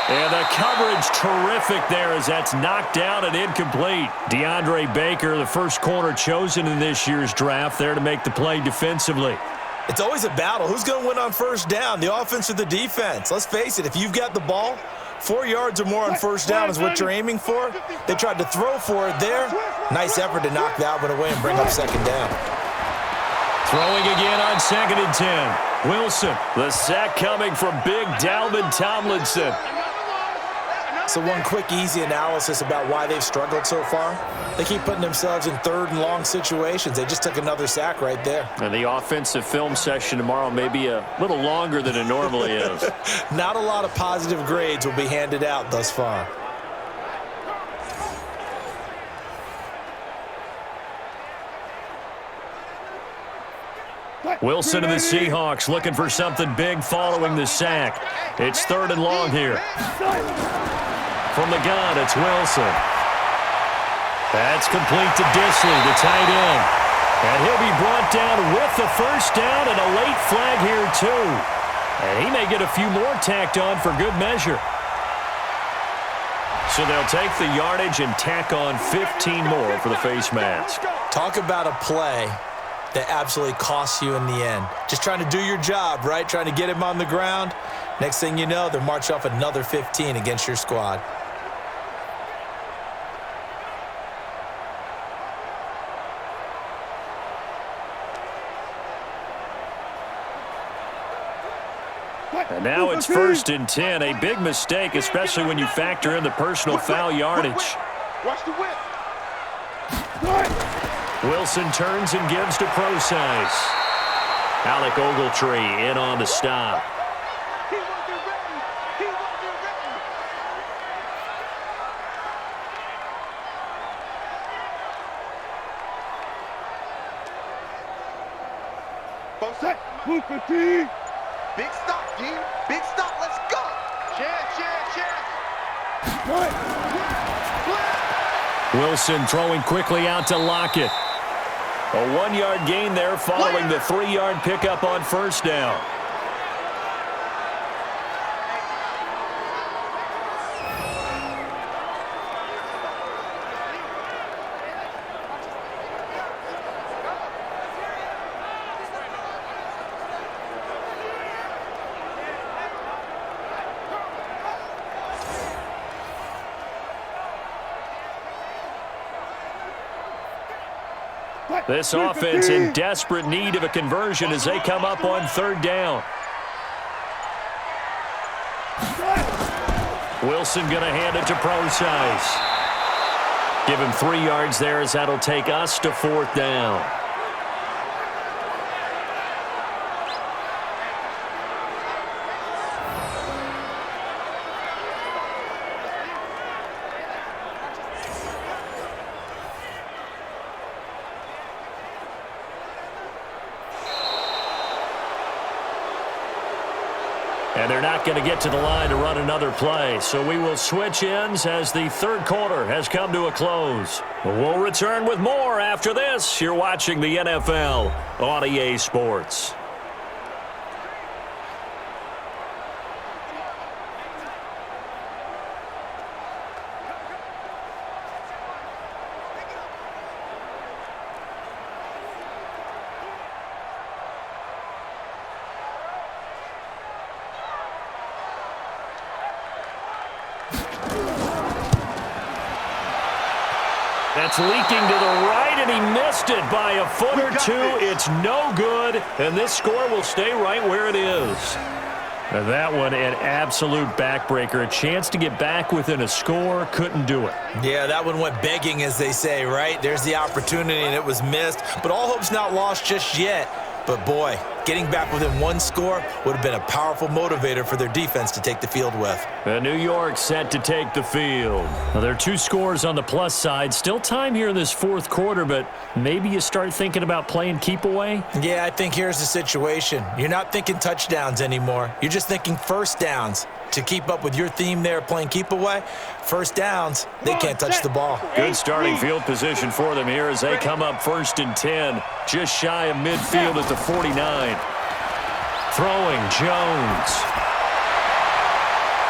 And the coverage terrific there as that's knocked out and incomplete. DeAndre Baker, the first corner chosen in this year's draft, there to make the play defensively. It's always a battle. Who's going to win on 1st down, the offense or the defense? Let's face it, if you've got the ball, 4 yards or more on 1st down is what you're aiming for. They tried to throw for it there. Nice effort to knock that one away and bring up 2nd down. Throwing again on 2nd and 10. Wilson, the sack coming from big Dalvin Tomlinson. So one quick, easy analysis about why they've struggled so far. They keep putting themselves in 3rd and long situations. They just took another sack right there. And the offensive film session tomorrow may be a little longer than it normally is. Not a lot of positive grades will be handed out thus far. Wilson and the Seahawks looking for something big following the sack. It's 3rd and long here. From the gun, it's Wilson. That's complete to Disley, the tight end. And he'll be brought down with the 1st down and a late flag here, too. And he may get a few more tacked on for good measure. So they'll take the yardage and tack on 15 more for the face mask. Talk about a play that absolutely costs you in the end. Just trying to do your job, right? Trying to get him on the ground. Next thing you know, they'll march off another 15 against your squad. And now it's 1st and 10. A big mistake, especially when you factor in the personal foul yardage. Watch the whip. Wilson turns and gives to Procise. Alec Ogletree in on the stop. He wasn't ready. He wasn't ready. Both set. Move 15. Big stop, team. Big stop. Let's go. Check. Wilson throwing quickly out to Lockett. A 1-yard gain there following the 3-yard pickup on 1st down. This offense in desperate need of a conversion as they come up on 3rd down. Wilson going to hand it to Procise. Give him 3 yards there as that'll take us to 4th down. And they're not going to get to the line to run another play. So we will switch ends as the 3rd quarter has come to a close. We'll return with more after this. You're watching the NFL on EA Sports. That's leaking to the right, and he missed it by a foot or two. It's no good, and this score will stay right where it is. And that one, an absolute backbreaker. A chance to get back within a score, couldn't do it. Yeah, that one went begging, as they say, right? There's the opportunity, and it was missed. But all hope's not lost just yet. But, boy, getting back within 1 score would have been a powerful motivator for their defense to take the field with. And New York set to take the field. Well, there are 2 scores on the plus side. Still time here in this 4th quarter, but maybe you start thinking about playing keep away? Yeah, I think here's the situation. You're not thinking touchdowns anymore. You're just thinking 1st downs. To keep up with your theme there, playing keep away, 1st downs, they can't touch the ball. Good starting field position for them here as they come up 1st and 10, just shy of midfield at the 49. Throwing, Jones.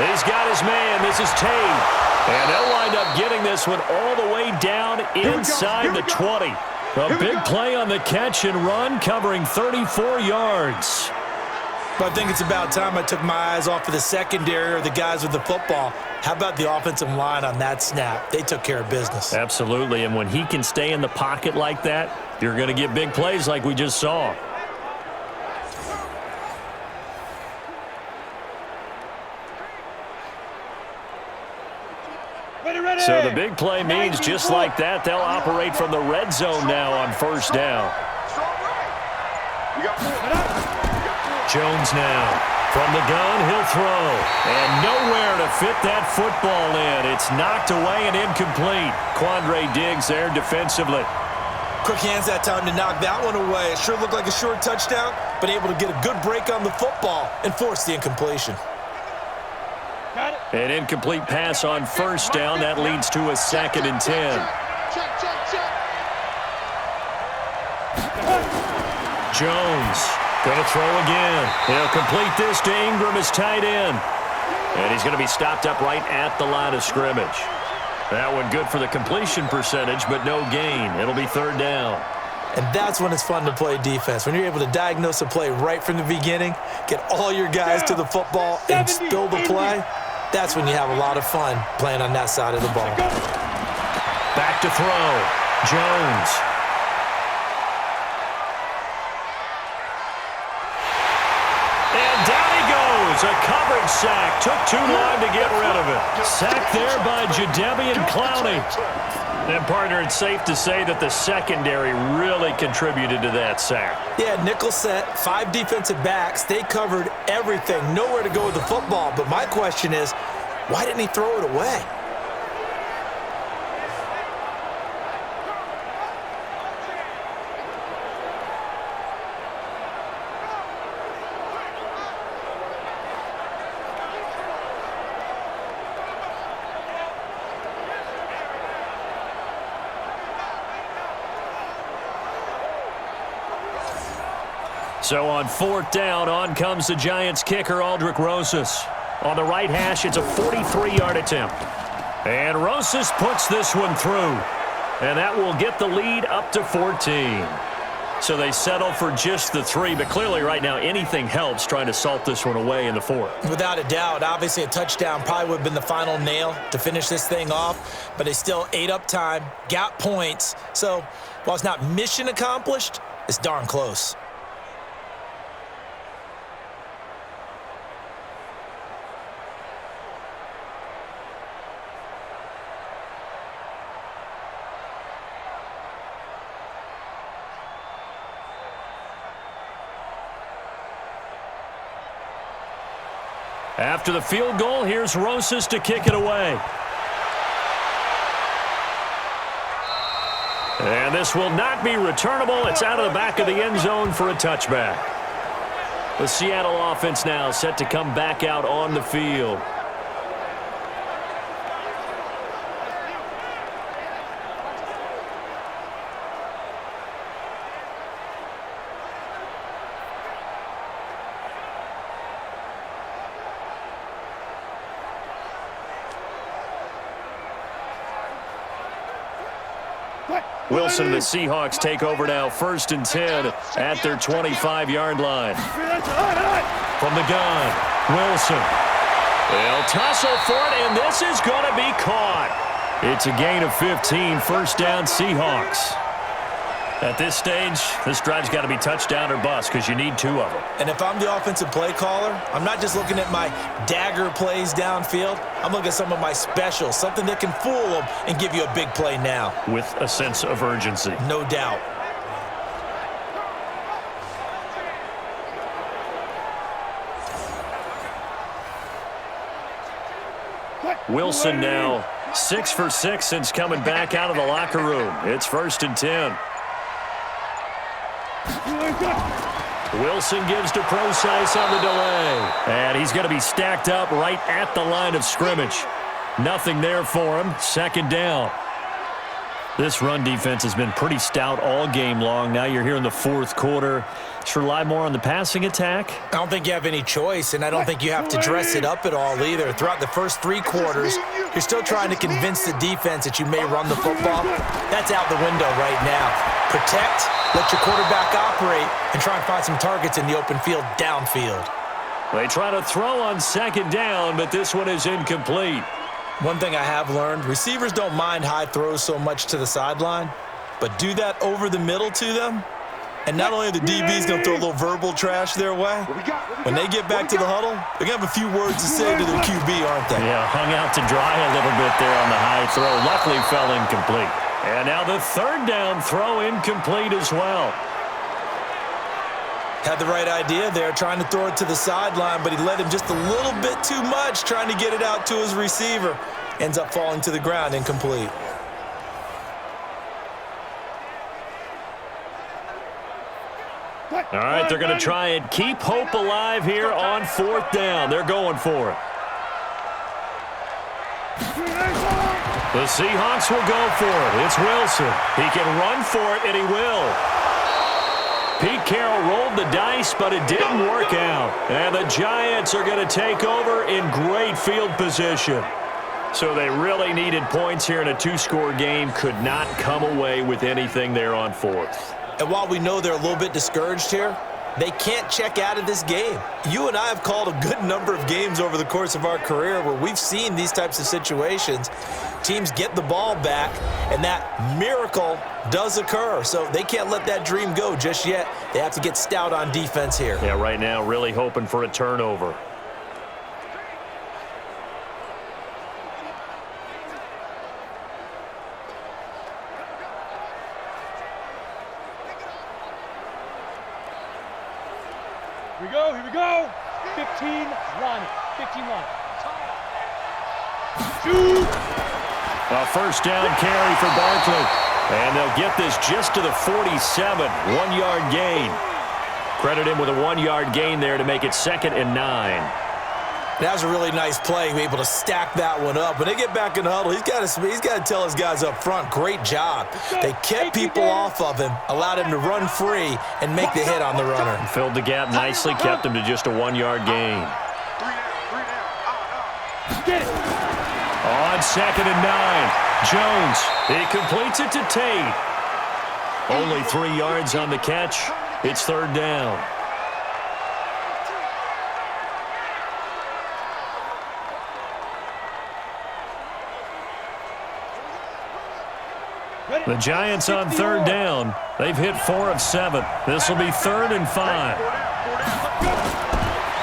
He's got his man. This is Tate. And they'll wind up getting this one all the way down inside the 20. A big play on the catch and run, covering 34 yards. But I think it's about time I took my eyes off of the secondary or the guys with the football. How about the offensive line on that snap? They took care of business. Absolutely, and when he can stay in the pocket like that, you're going to get big plays like we just saw. So the big play means just like that, they'll operate from the red zone now on 1st down. Jones now. From the gun, he'll throw. And nowhere to fit that football in. It's knocked away and incomplete. Quandre Diggs there defensively. Quick hands that time to knock that one away. It sure looked like a short touchdown, but able to get a good break on the football and force the incompletion. An incomplete pass on 1st down. That leads to a 2nd and 10. Jones going to throw again. He'll complete this to Ingram as tight end. And he's going to be stopped up right at the line of scrimmage. That one good for the completion percentage, but no gain. It'll be 3rd down. And that's when it's fun to play defense. When you're able to diagnose a play right from the beginning, get all your guys to the football and spill the play, that's when you have a lot of fun playing on that side of the ball. Back to throw. Jones. And down he goes coverage sack. Took too long to get rid of it. Sacked there by Jadeveon Clowney. And, partner, it's safe to say that the secondary really contributed to that sack. Yeah, nickel set, 5 defensive backs. They covered everything. Nowhere to go with the football. But my question is, why didn't he throw it away? So on 4th down, on comes the Giants kicker, Aldrick Rosas. On the right hash, it's a 43-yard attempt. And Rosas puts this one through. And that will get the lead up to 14. So they settle for just the 3, but clearly right now anything helps trying to salt this one away in the 4th. Without a doubt, obviously a touchdown probably would have been the final nail to finish this thing off, but they still ate up time, got points. So while it's not mission accomplished, it's darn close. After the field goal, here's Rosas to kick it away. And this will not be returnable. It's out of the back of the end zone for a touchback. The Seattle offense now set to come back out on the field. Wilson and the Seahawks take over now, 1st and 10 at their 25-yard line. From the gun, Wilson. They'll tussle for it, and this is going to be caught. It's a gain of 15, 1st down Seahawks. At this stage, this drive's got to be touchdown or bust because you need 2 of them. And if I'm the offensive play caller, I'm not just looking at my dagger plays downfield. I'm looking at some of my specials, something that can fool them and give you a big play now. With a sense of urgency. No doubt. Wilson now 6 for 6 since coming back out of the locker room. It's 1st and 10. Wilson gives to Procise on the delay. And he's going to be stacked up right at the line of scrimmage. Nothing there for him. 2nd down. This run defense has been pretty stout all game long. Now you're here in the 4th quarter. Just rely more on the passing attack. I don't think you have any choice, and I don't think you have to dress it up at all either. Throughout the first 3 quarters, you're still trying to convince the defense that you may run the football. That's out the window right now. Protect, let your quarterback operate, and try and find some targets in the open field downfield. They try to throw on 2nd down, but this one is incomplete. One thing I have learned, receivers don't mind high throws so much to the sideline, but do that over the middle to them, and not only are the DBs going to throw a little verbal trash their way, when they get back to the huddle, they're going to have a few words to say to their QB, aren't they? Yeah, hung out to dry a little bit there on the high throw. Luckily fell incomplete. And now the 3rd down throw incomplete as well. Had the right idea there, trying to throw it to the sideline, but he led him just a little bit too much, trying to get it out to his receiver. Ends up falling to the ground, incomplete. All right, they're going to try and keep hope alive here on 4th down. They're going for it. The Seahawks will go for it. It's Wilson. He can run for it, and he will. Pete Carroll rolled the dice, but it didn't work out. And the Giants are going to take over in great field position. So they really needed points here in a 2-score game. Could not come away with anything there on 4th. And while we know they're a little bit discouraged here, they can't check out of this game. You and I have called a good number of games over the course of our career where we've seen these types of situations. Teams get the ball back, and that miracle does occur. So they can't let that dream go just yet. They have to get stout on defense here. Yeah, right now really hoping for a turnover. Here we go, here we go. 15 line. 15 line. Shoot! A first down carry for Barkley. And they'll get this just to the 47. 1-yard gain. Credit him with a 1-yard gain there to make it 2nd and 9. That was a really nice play, able to stack that one up. When they get back in the huddle, he's got to tell his guys up front, great job. They kept people off of him, allowed him to run free and make the hit on the runner. Filled the gap nicely, kept him to just a 1-yard gain. Get it! On 2nd and 9, Jones, he completes it to Tate. Only 3 yards on the catch. It's 3rd down. The Giants on 3rd down. They've hit 4 of 7. This will be 3rd and 5.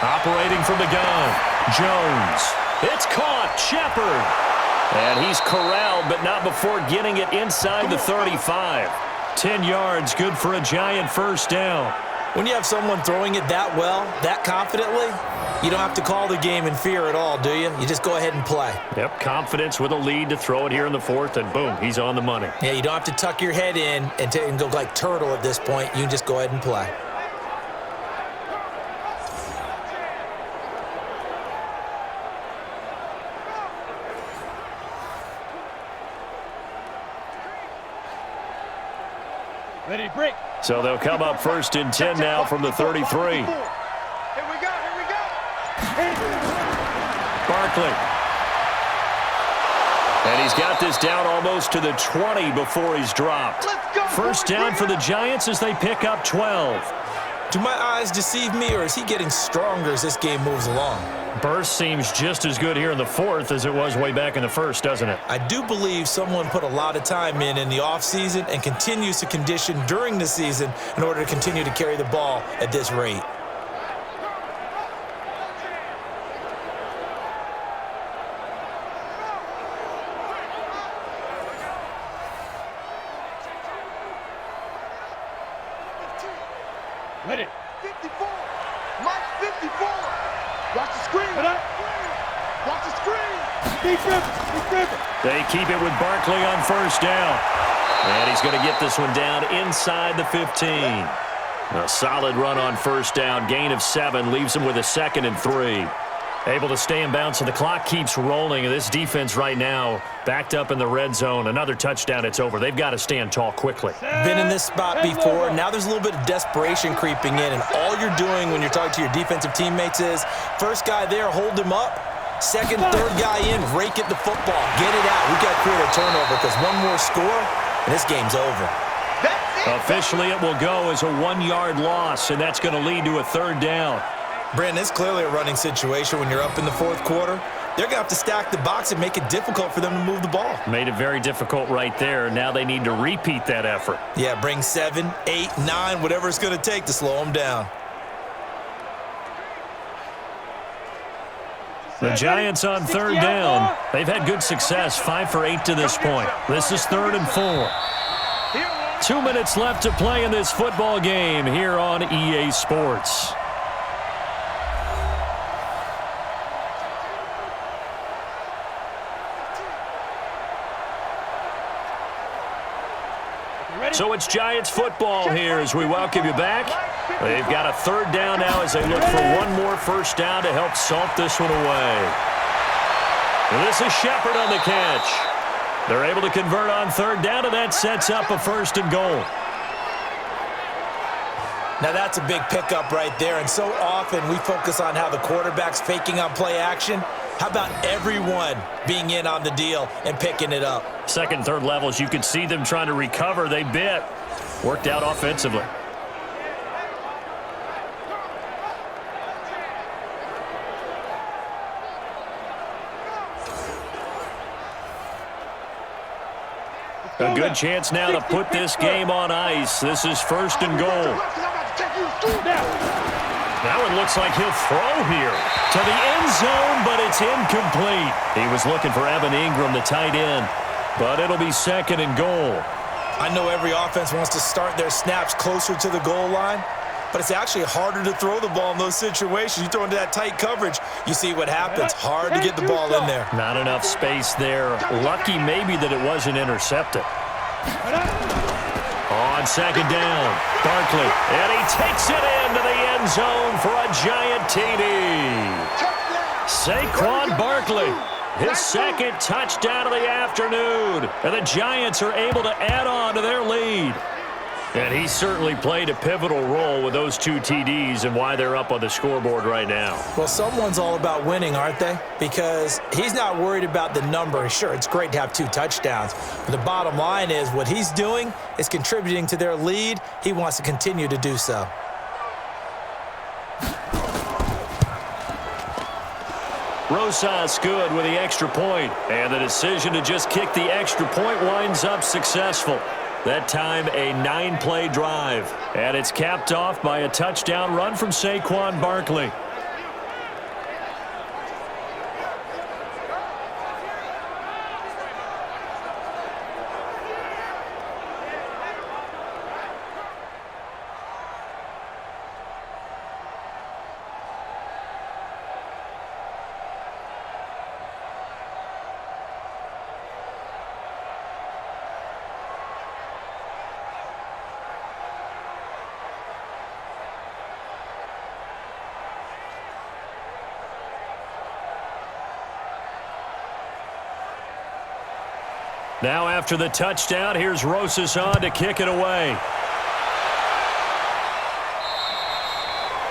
Operating from the gun, Jones. It's caught, Shepard. And he's corralled, but not before getting it inside the 35. 10 yards, good for a Giant first down. When you have someone throwing it that well, that confidently, you don't have to call the game in fear at all, do you? You just go ahead and play. Yep, confidence with a lead to throw it here in the 4th, and boom, he's on the money. Yeah, you don't have to tuck your head in and go like turtle at this point. You can just go ahead and play. Ready, break. So they'll come up 1st and 10 now from the 33. Here we go. Barkley. And he's got this down almost to the 20 before he's dropped. First down for the Giants as they pick up 12. Do my eyes deceive me, or is he getting stronger as this game moves along? Burst seems just as good here in the 4th as it was way back in the 1st, doesn't it? I do believe someone put a lot of time in the offseason and continues to condition during the season in order to continue to carry the ball at this rate. Ready. 54. Mike 54. Watch the screen. Watch the screen. Defense. They keep it with Barkley on first down. And he's going to get this one down inside the 15. A solid run on first down. Gain of 7 leaves him with a 2nd and 3. Able to stay in bounds, so the clock keeps rolling. This defense right now backed up in the red zone. Another touchdown, it's over. They've got to stand tall quickly. Been in this spot before. Now there's a little bit of desperation creeping in, and all you're doing when you're talking to your defensive teammates is first guy there, hold him up. Second, third guy in, rake at the football. Get it out. We've got to create a turnover because one more score, and this game's over. Officially, it will go as a 1-yard loss, and that's going to lead to a 3rd down. Brandon, it's clearly a running situation when you're up in the 4th quarter. They're going to have to stack the box and make it difficult for them to move the ball. Made it very difficult right there. Now they need to repeat that effort. Yeah, bring 7, 8, 9, whatever it's going to take to slow them down. The Giants on 3rd down. They've had good success, 5 for 8 to this point. This is 3rd and 4. 2 minutes left to play in this football game here on EA Sports. So it's Giants football here as we welcome you back. They've got a 3rd down now as they look for one more first down to help salt this one away. And this is Shepard on the catch. They're able to convert on 3rd down, and that sets up a 1st and goal. Now that's a big pickup right there, and so often we focus on how the quarterback's faking on play action. How about everyone being in on the deal and picking it up? 2nd, 3rd levels, you could see them trying to recover. They bit. Worked out offensively. A good chance now to put this game on ice. This is 1st and goal. Now it looks like he'll throw here to the end zone, but it's incomplete. He was looking for Evan Ingram, the tight end, but it'll be 2nd and goal. I know every offense wants to start their snaps closer to the goal line, but it's actually harder to throw the ball in those situations. You throw into that tight coverage, you see what happens. Hard to get the ball in there. Not enough space there. Lucky maybe that it wasn't intercepted. On second down, Barkley, and he takes it into the end zone for a giant TD. Saquon Barkley, his second touchdown of the afternoon, and the Giants are able to add on to their lead. And he certainly played a pivotal role with those 2 TDs and why they're up on the scoreboard right now. Well, someone's all about winning, aren't they? Because he's not worried about the number. Sure, it's great to have 2 touchdowns. But the bottom line is what he's doing is contributing to their lead. He wants to continue to do so. Rosas good with the extra point. And the decision to just kick the extra point winds up successful. That time, a 9-play drive. And it's capped off by a touchdown run from Saquon Barkley. Now after the touchdown, here's Rosas on to kick it away.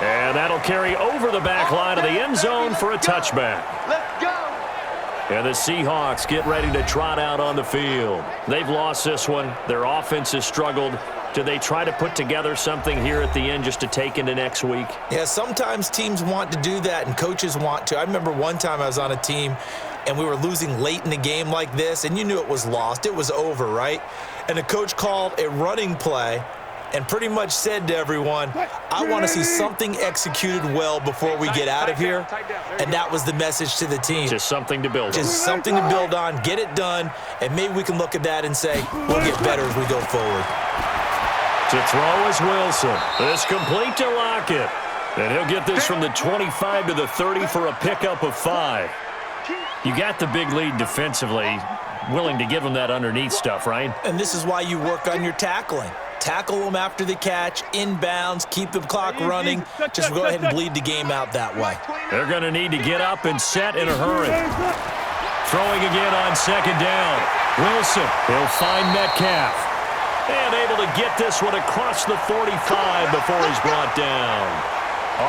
And that'll carry over the back line of the end zone for a touchback. Let's go. And the Seahawks get ready to trot out on the field. They've lost this one. Their offense has struggled. Do they try to put together something here at the end just to take into next week? Yeah, sometimes teams want to do that and coaches want to. I remember one time I was on a team and we were losing late in the game like this, and you knew it was lost. It was over, right? And the coach called a running play and pretty much said to everyone, I want to see something executed well before we get out of here. And that was the message to the team. Just something to build on. Just something to build on, get it done, and maybe we can look at that and say, we'll get better as we go forward. To throw is Wilson. This complete to Lockett. And he'll get this from the 25 to the 30 for a pickup of 5. You got the big lead defensively, willing to give them that underneath stuff, right? And this is why you work on your tackling. Tackle them after the catch, inbounds, keep the clock running. Just go ahead and bleed the game out that way. They're going to need to get up and set in a hurry. Throwing again on second down. Wilson, he'll find Metcalf. And able to get this one across the 45 before he's brought down.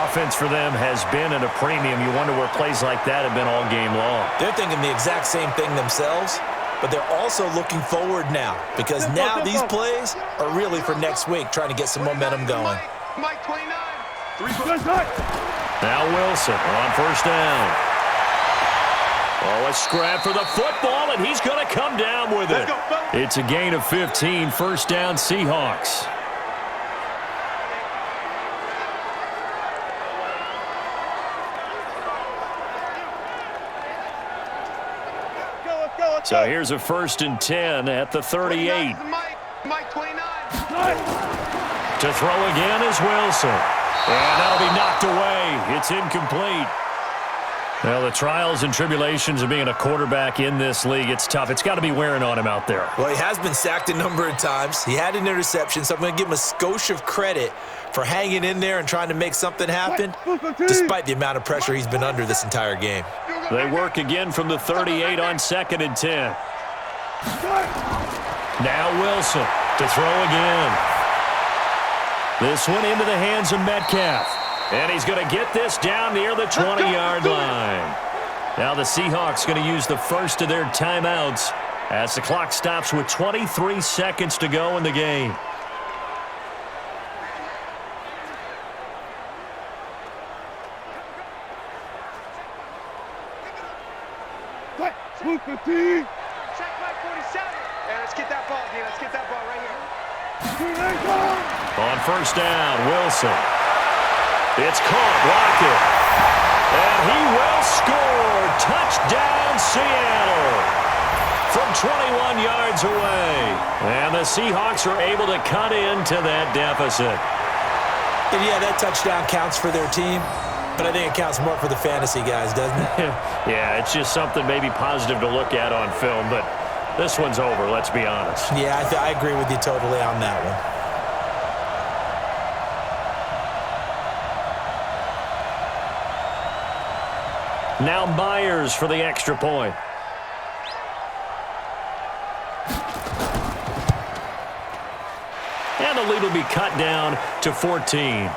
Offense for them has been at a premium. You wonder where plays like that have been all game long. They're thinking the exact same thing themselves, but they're also looking forward now because now these plays are really for next week, trying to get some momentum going. Mike 29. Now Wilson on first down. Oh, a scrap for the football, and he's going to come down with it. It's a gain of 15, first down Seahawks. So here's a 1st and 10 at the 38. Mike 29. To throw again is Wilson. And that'll be knocked away. It's incomplete. Well, the trials and tribulations of being a quarterback in this league, it's tough. It's got to be wearing on him out there. Well, he has been sacked a number of times. He had an interception, so I'm going to give him a skosh of credit for hanging in there and trying to make something happen, despite the amount of pressure he's been under this entire game. They work again from the 38 on 2nd and 10. Now Wilson to throw again. This one into the hands of Metcalf. And he's going to get this down near the 20-yard line. Now the Seahawks going to use the first of their timeouts as the clock stops with 23 seconds to go in the game. Check Mike 47. Yeah, let's get that ball, D. Let's get that ball right here. On first down, Wilson. It's caught, Lockett. And he will score. Touchdown, Seattle. From 21 yards away. And the Seahawks are able to cut into that deficit. And yeah, that touchdown counts for their team, but I think it counts more for the fantasy guys, doesn't it? Yeah, it's just something maybe positive to look at on film, but this one's over, let's be honest. Yeah, I agree with you totally on that one. Now Myers for the extra point. And the lead will be cut down to 14.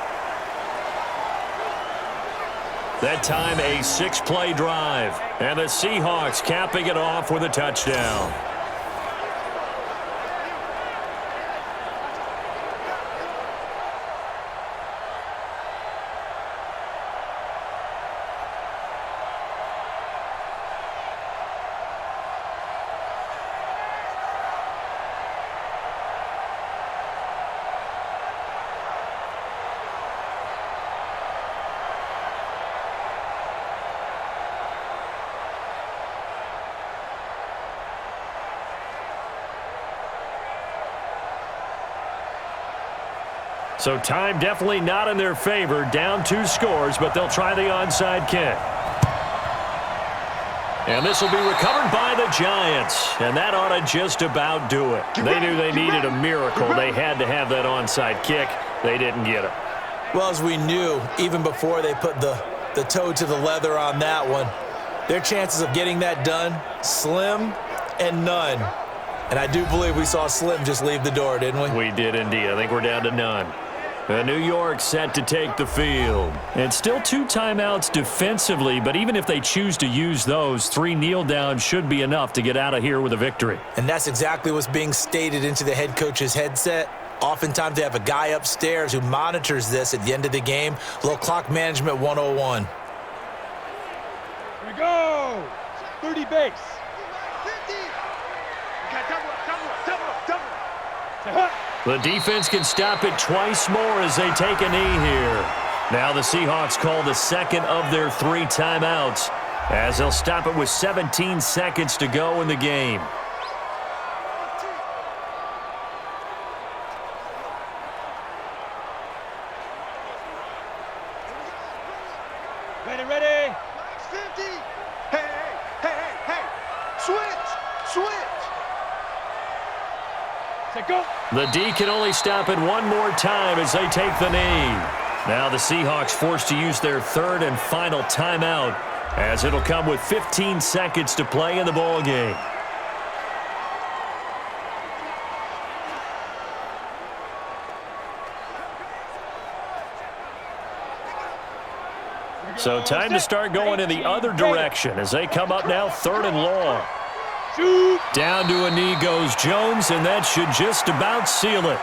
That time a 6-play drive. And the Seahawks capping it off with a touchdown. So time definitely not in their favor. Down 2 scores, but they'll try the onside kick. And this will be recovered by the Giants. And that ought to just about do it. They knew they needed a miracle. They had to have that onside kick. They didn't get it. Well, as we knew, even before they put the toe to the leather on that one, their chances of getting that done, slim and none. And I do believe we saw Slim just leave the door, didn't we? We did indeed. I think we're down to none. New York set to take the field. And still 2 timeouts defensively, but even if they choose to use those, 3 kneel downs should be enough to get out of here with a victory. And that's exactly what's being stated into the head coach's headset. Oftentimes they have a guy upstairs who monitors this at the end of the game. A little clock management 101. Here we go. 30 base. 50. Okay, double. The defense can stop it twice more as they take a knee here. Now the Seahawks call the second of their 3 timeouts as they'll stop it with 17 seconds to go in the game. Ready. 50. Hey. Switch. Set, go. The D can only stop it one more time as they take the knee. Now the Seahawks forced to use their 3rd and final timeout as it'll come with 15 seconds to play in the ball game. So time to start going in the other direction as they come up now 3rd and long. Shoot. Down to a knee goes Jones, and that should just about seal it.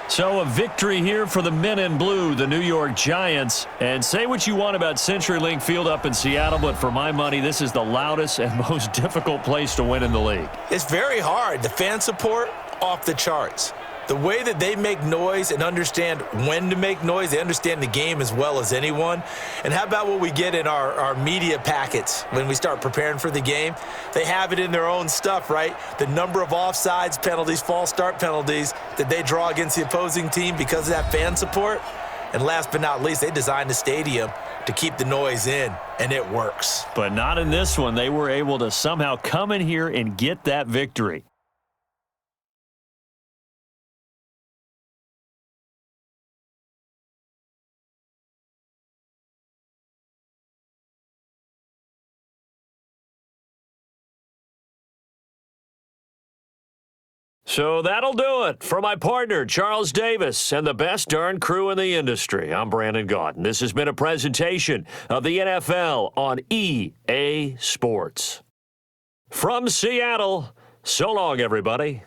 So a victory here for the men in blue, the New York Giants. And say what you want about CenturyLink Field up in Seattle, but for my money, this is the loudest and most difficult place to win in the league. It's very hard. The fan support, off the charts. The way that they make noise and understand when to make noise, they understand the game as well as anyone. And how about what we get in our media packets when we start preparing for the game? They have it in their own stuff, right? The number of offsides penalties, false start penalties that they draw against the opposing team because of that fan support. And last but not least, they designed the stadium to keep the noise in, and it works. But not in this one. They were able to somehow come in here and get that victory. So that'll do it for my partner, Charles Davis, and the best darn crew in the industry. I'm Brandon Gaudin. This has been a presentation of the NFL on EA Sports. From Seattle, so long, everybody.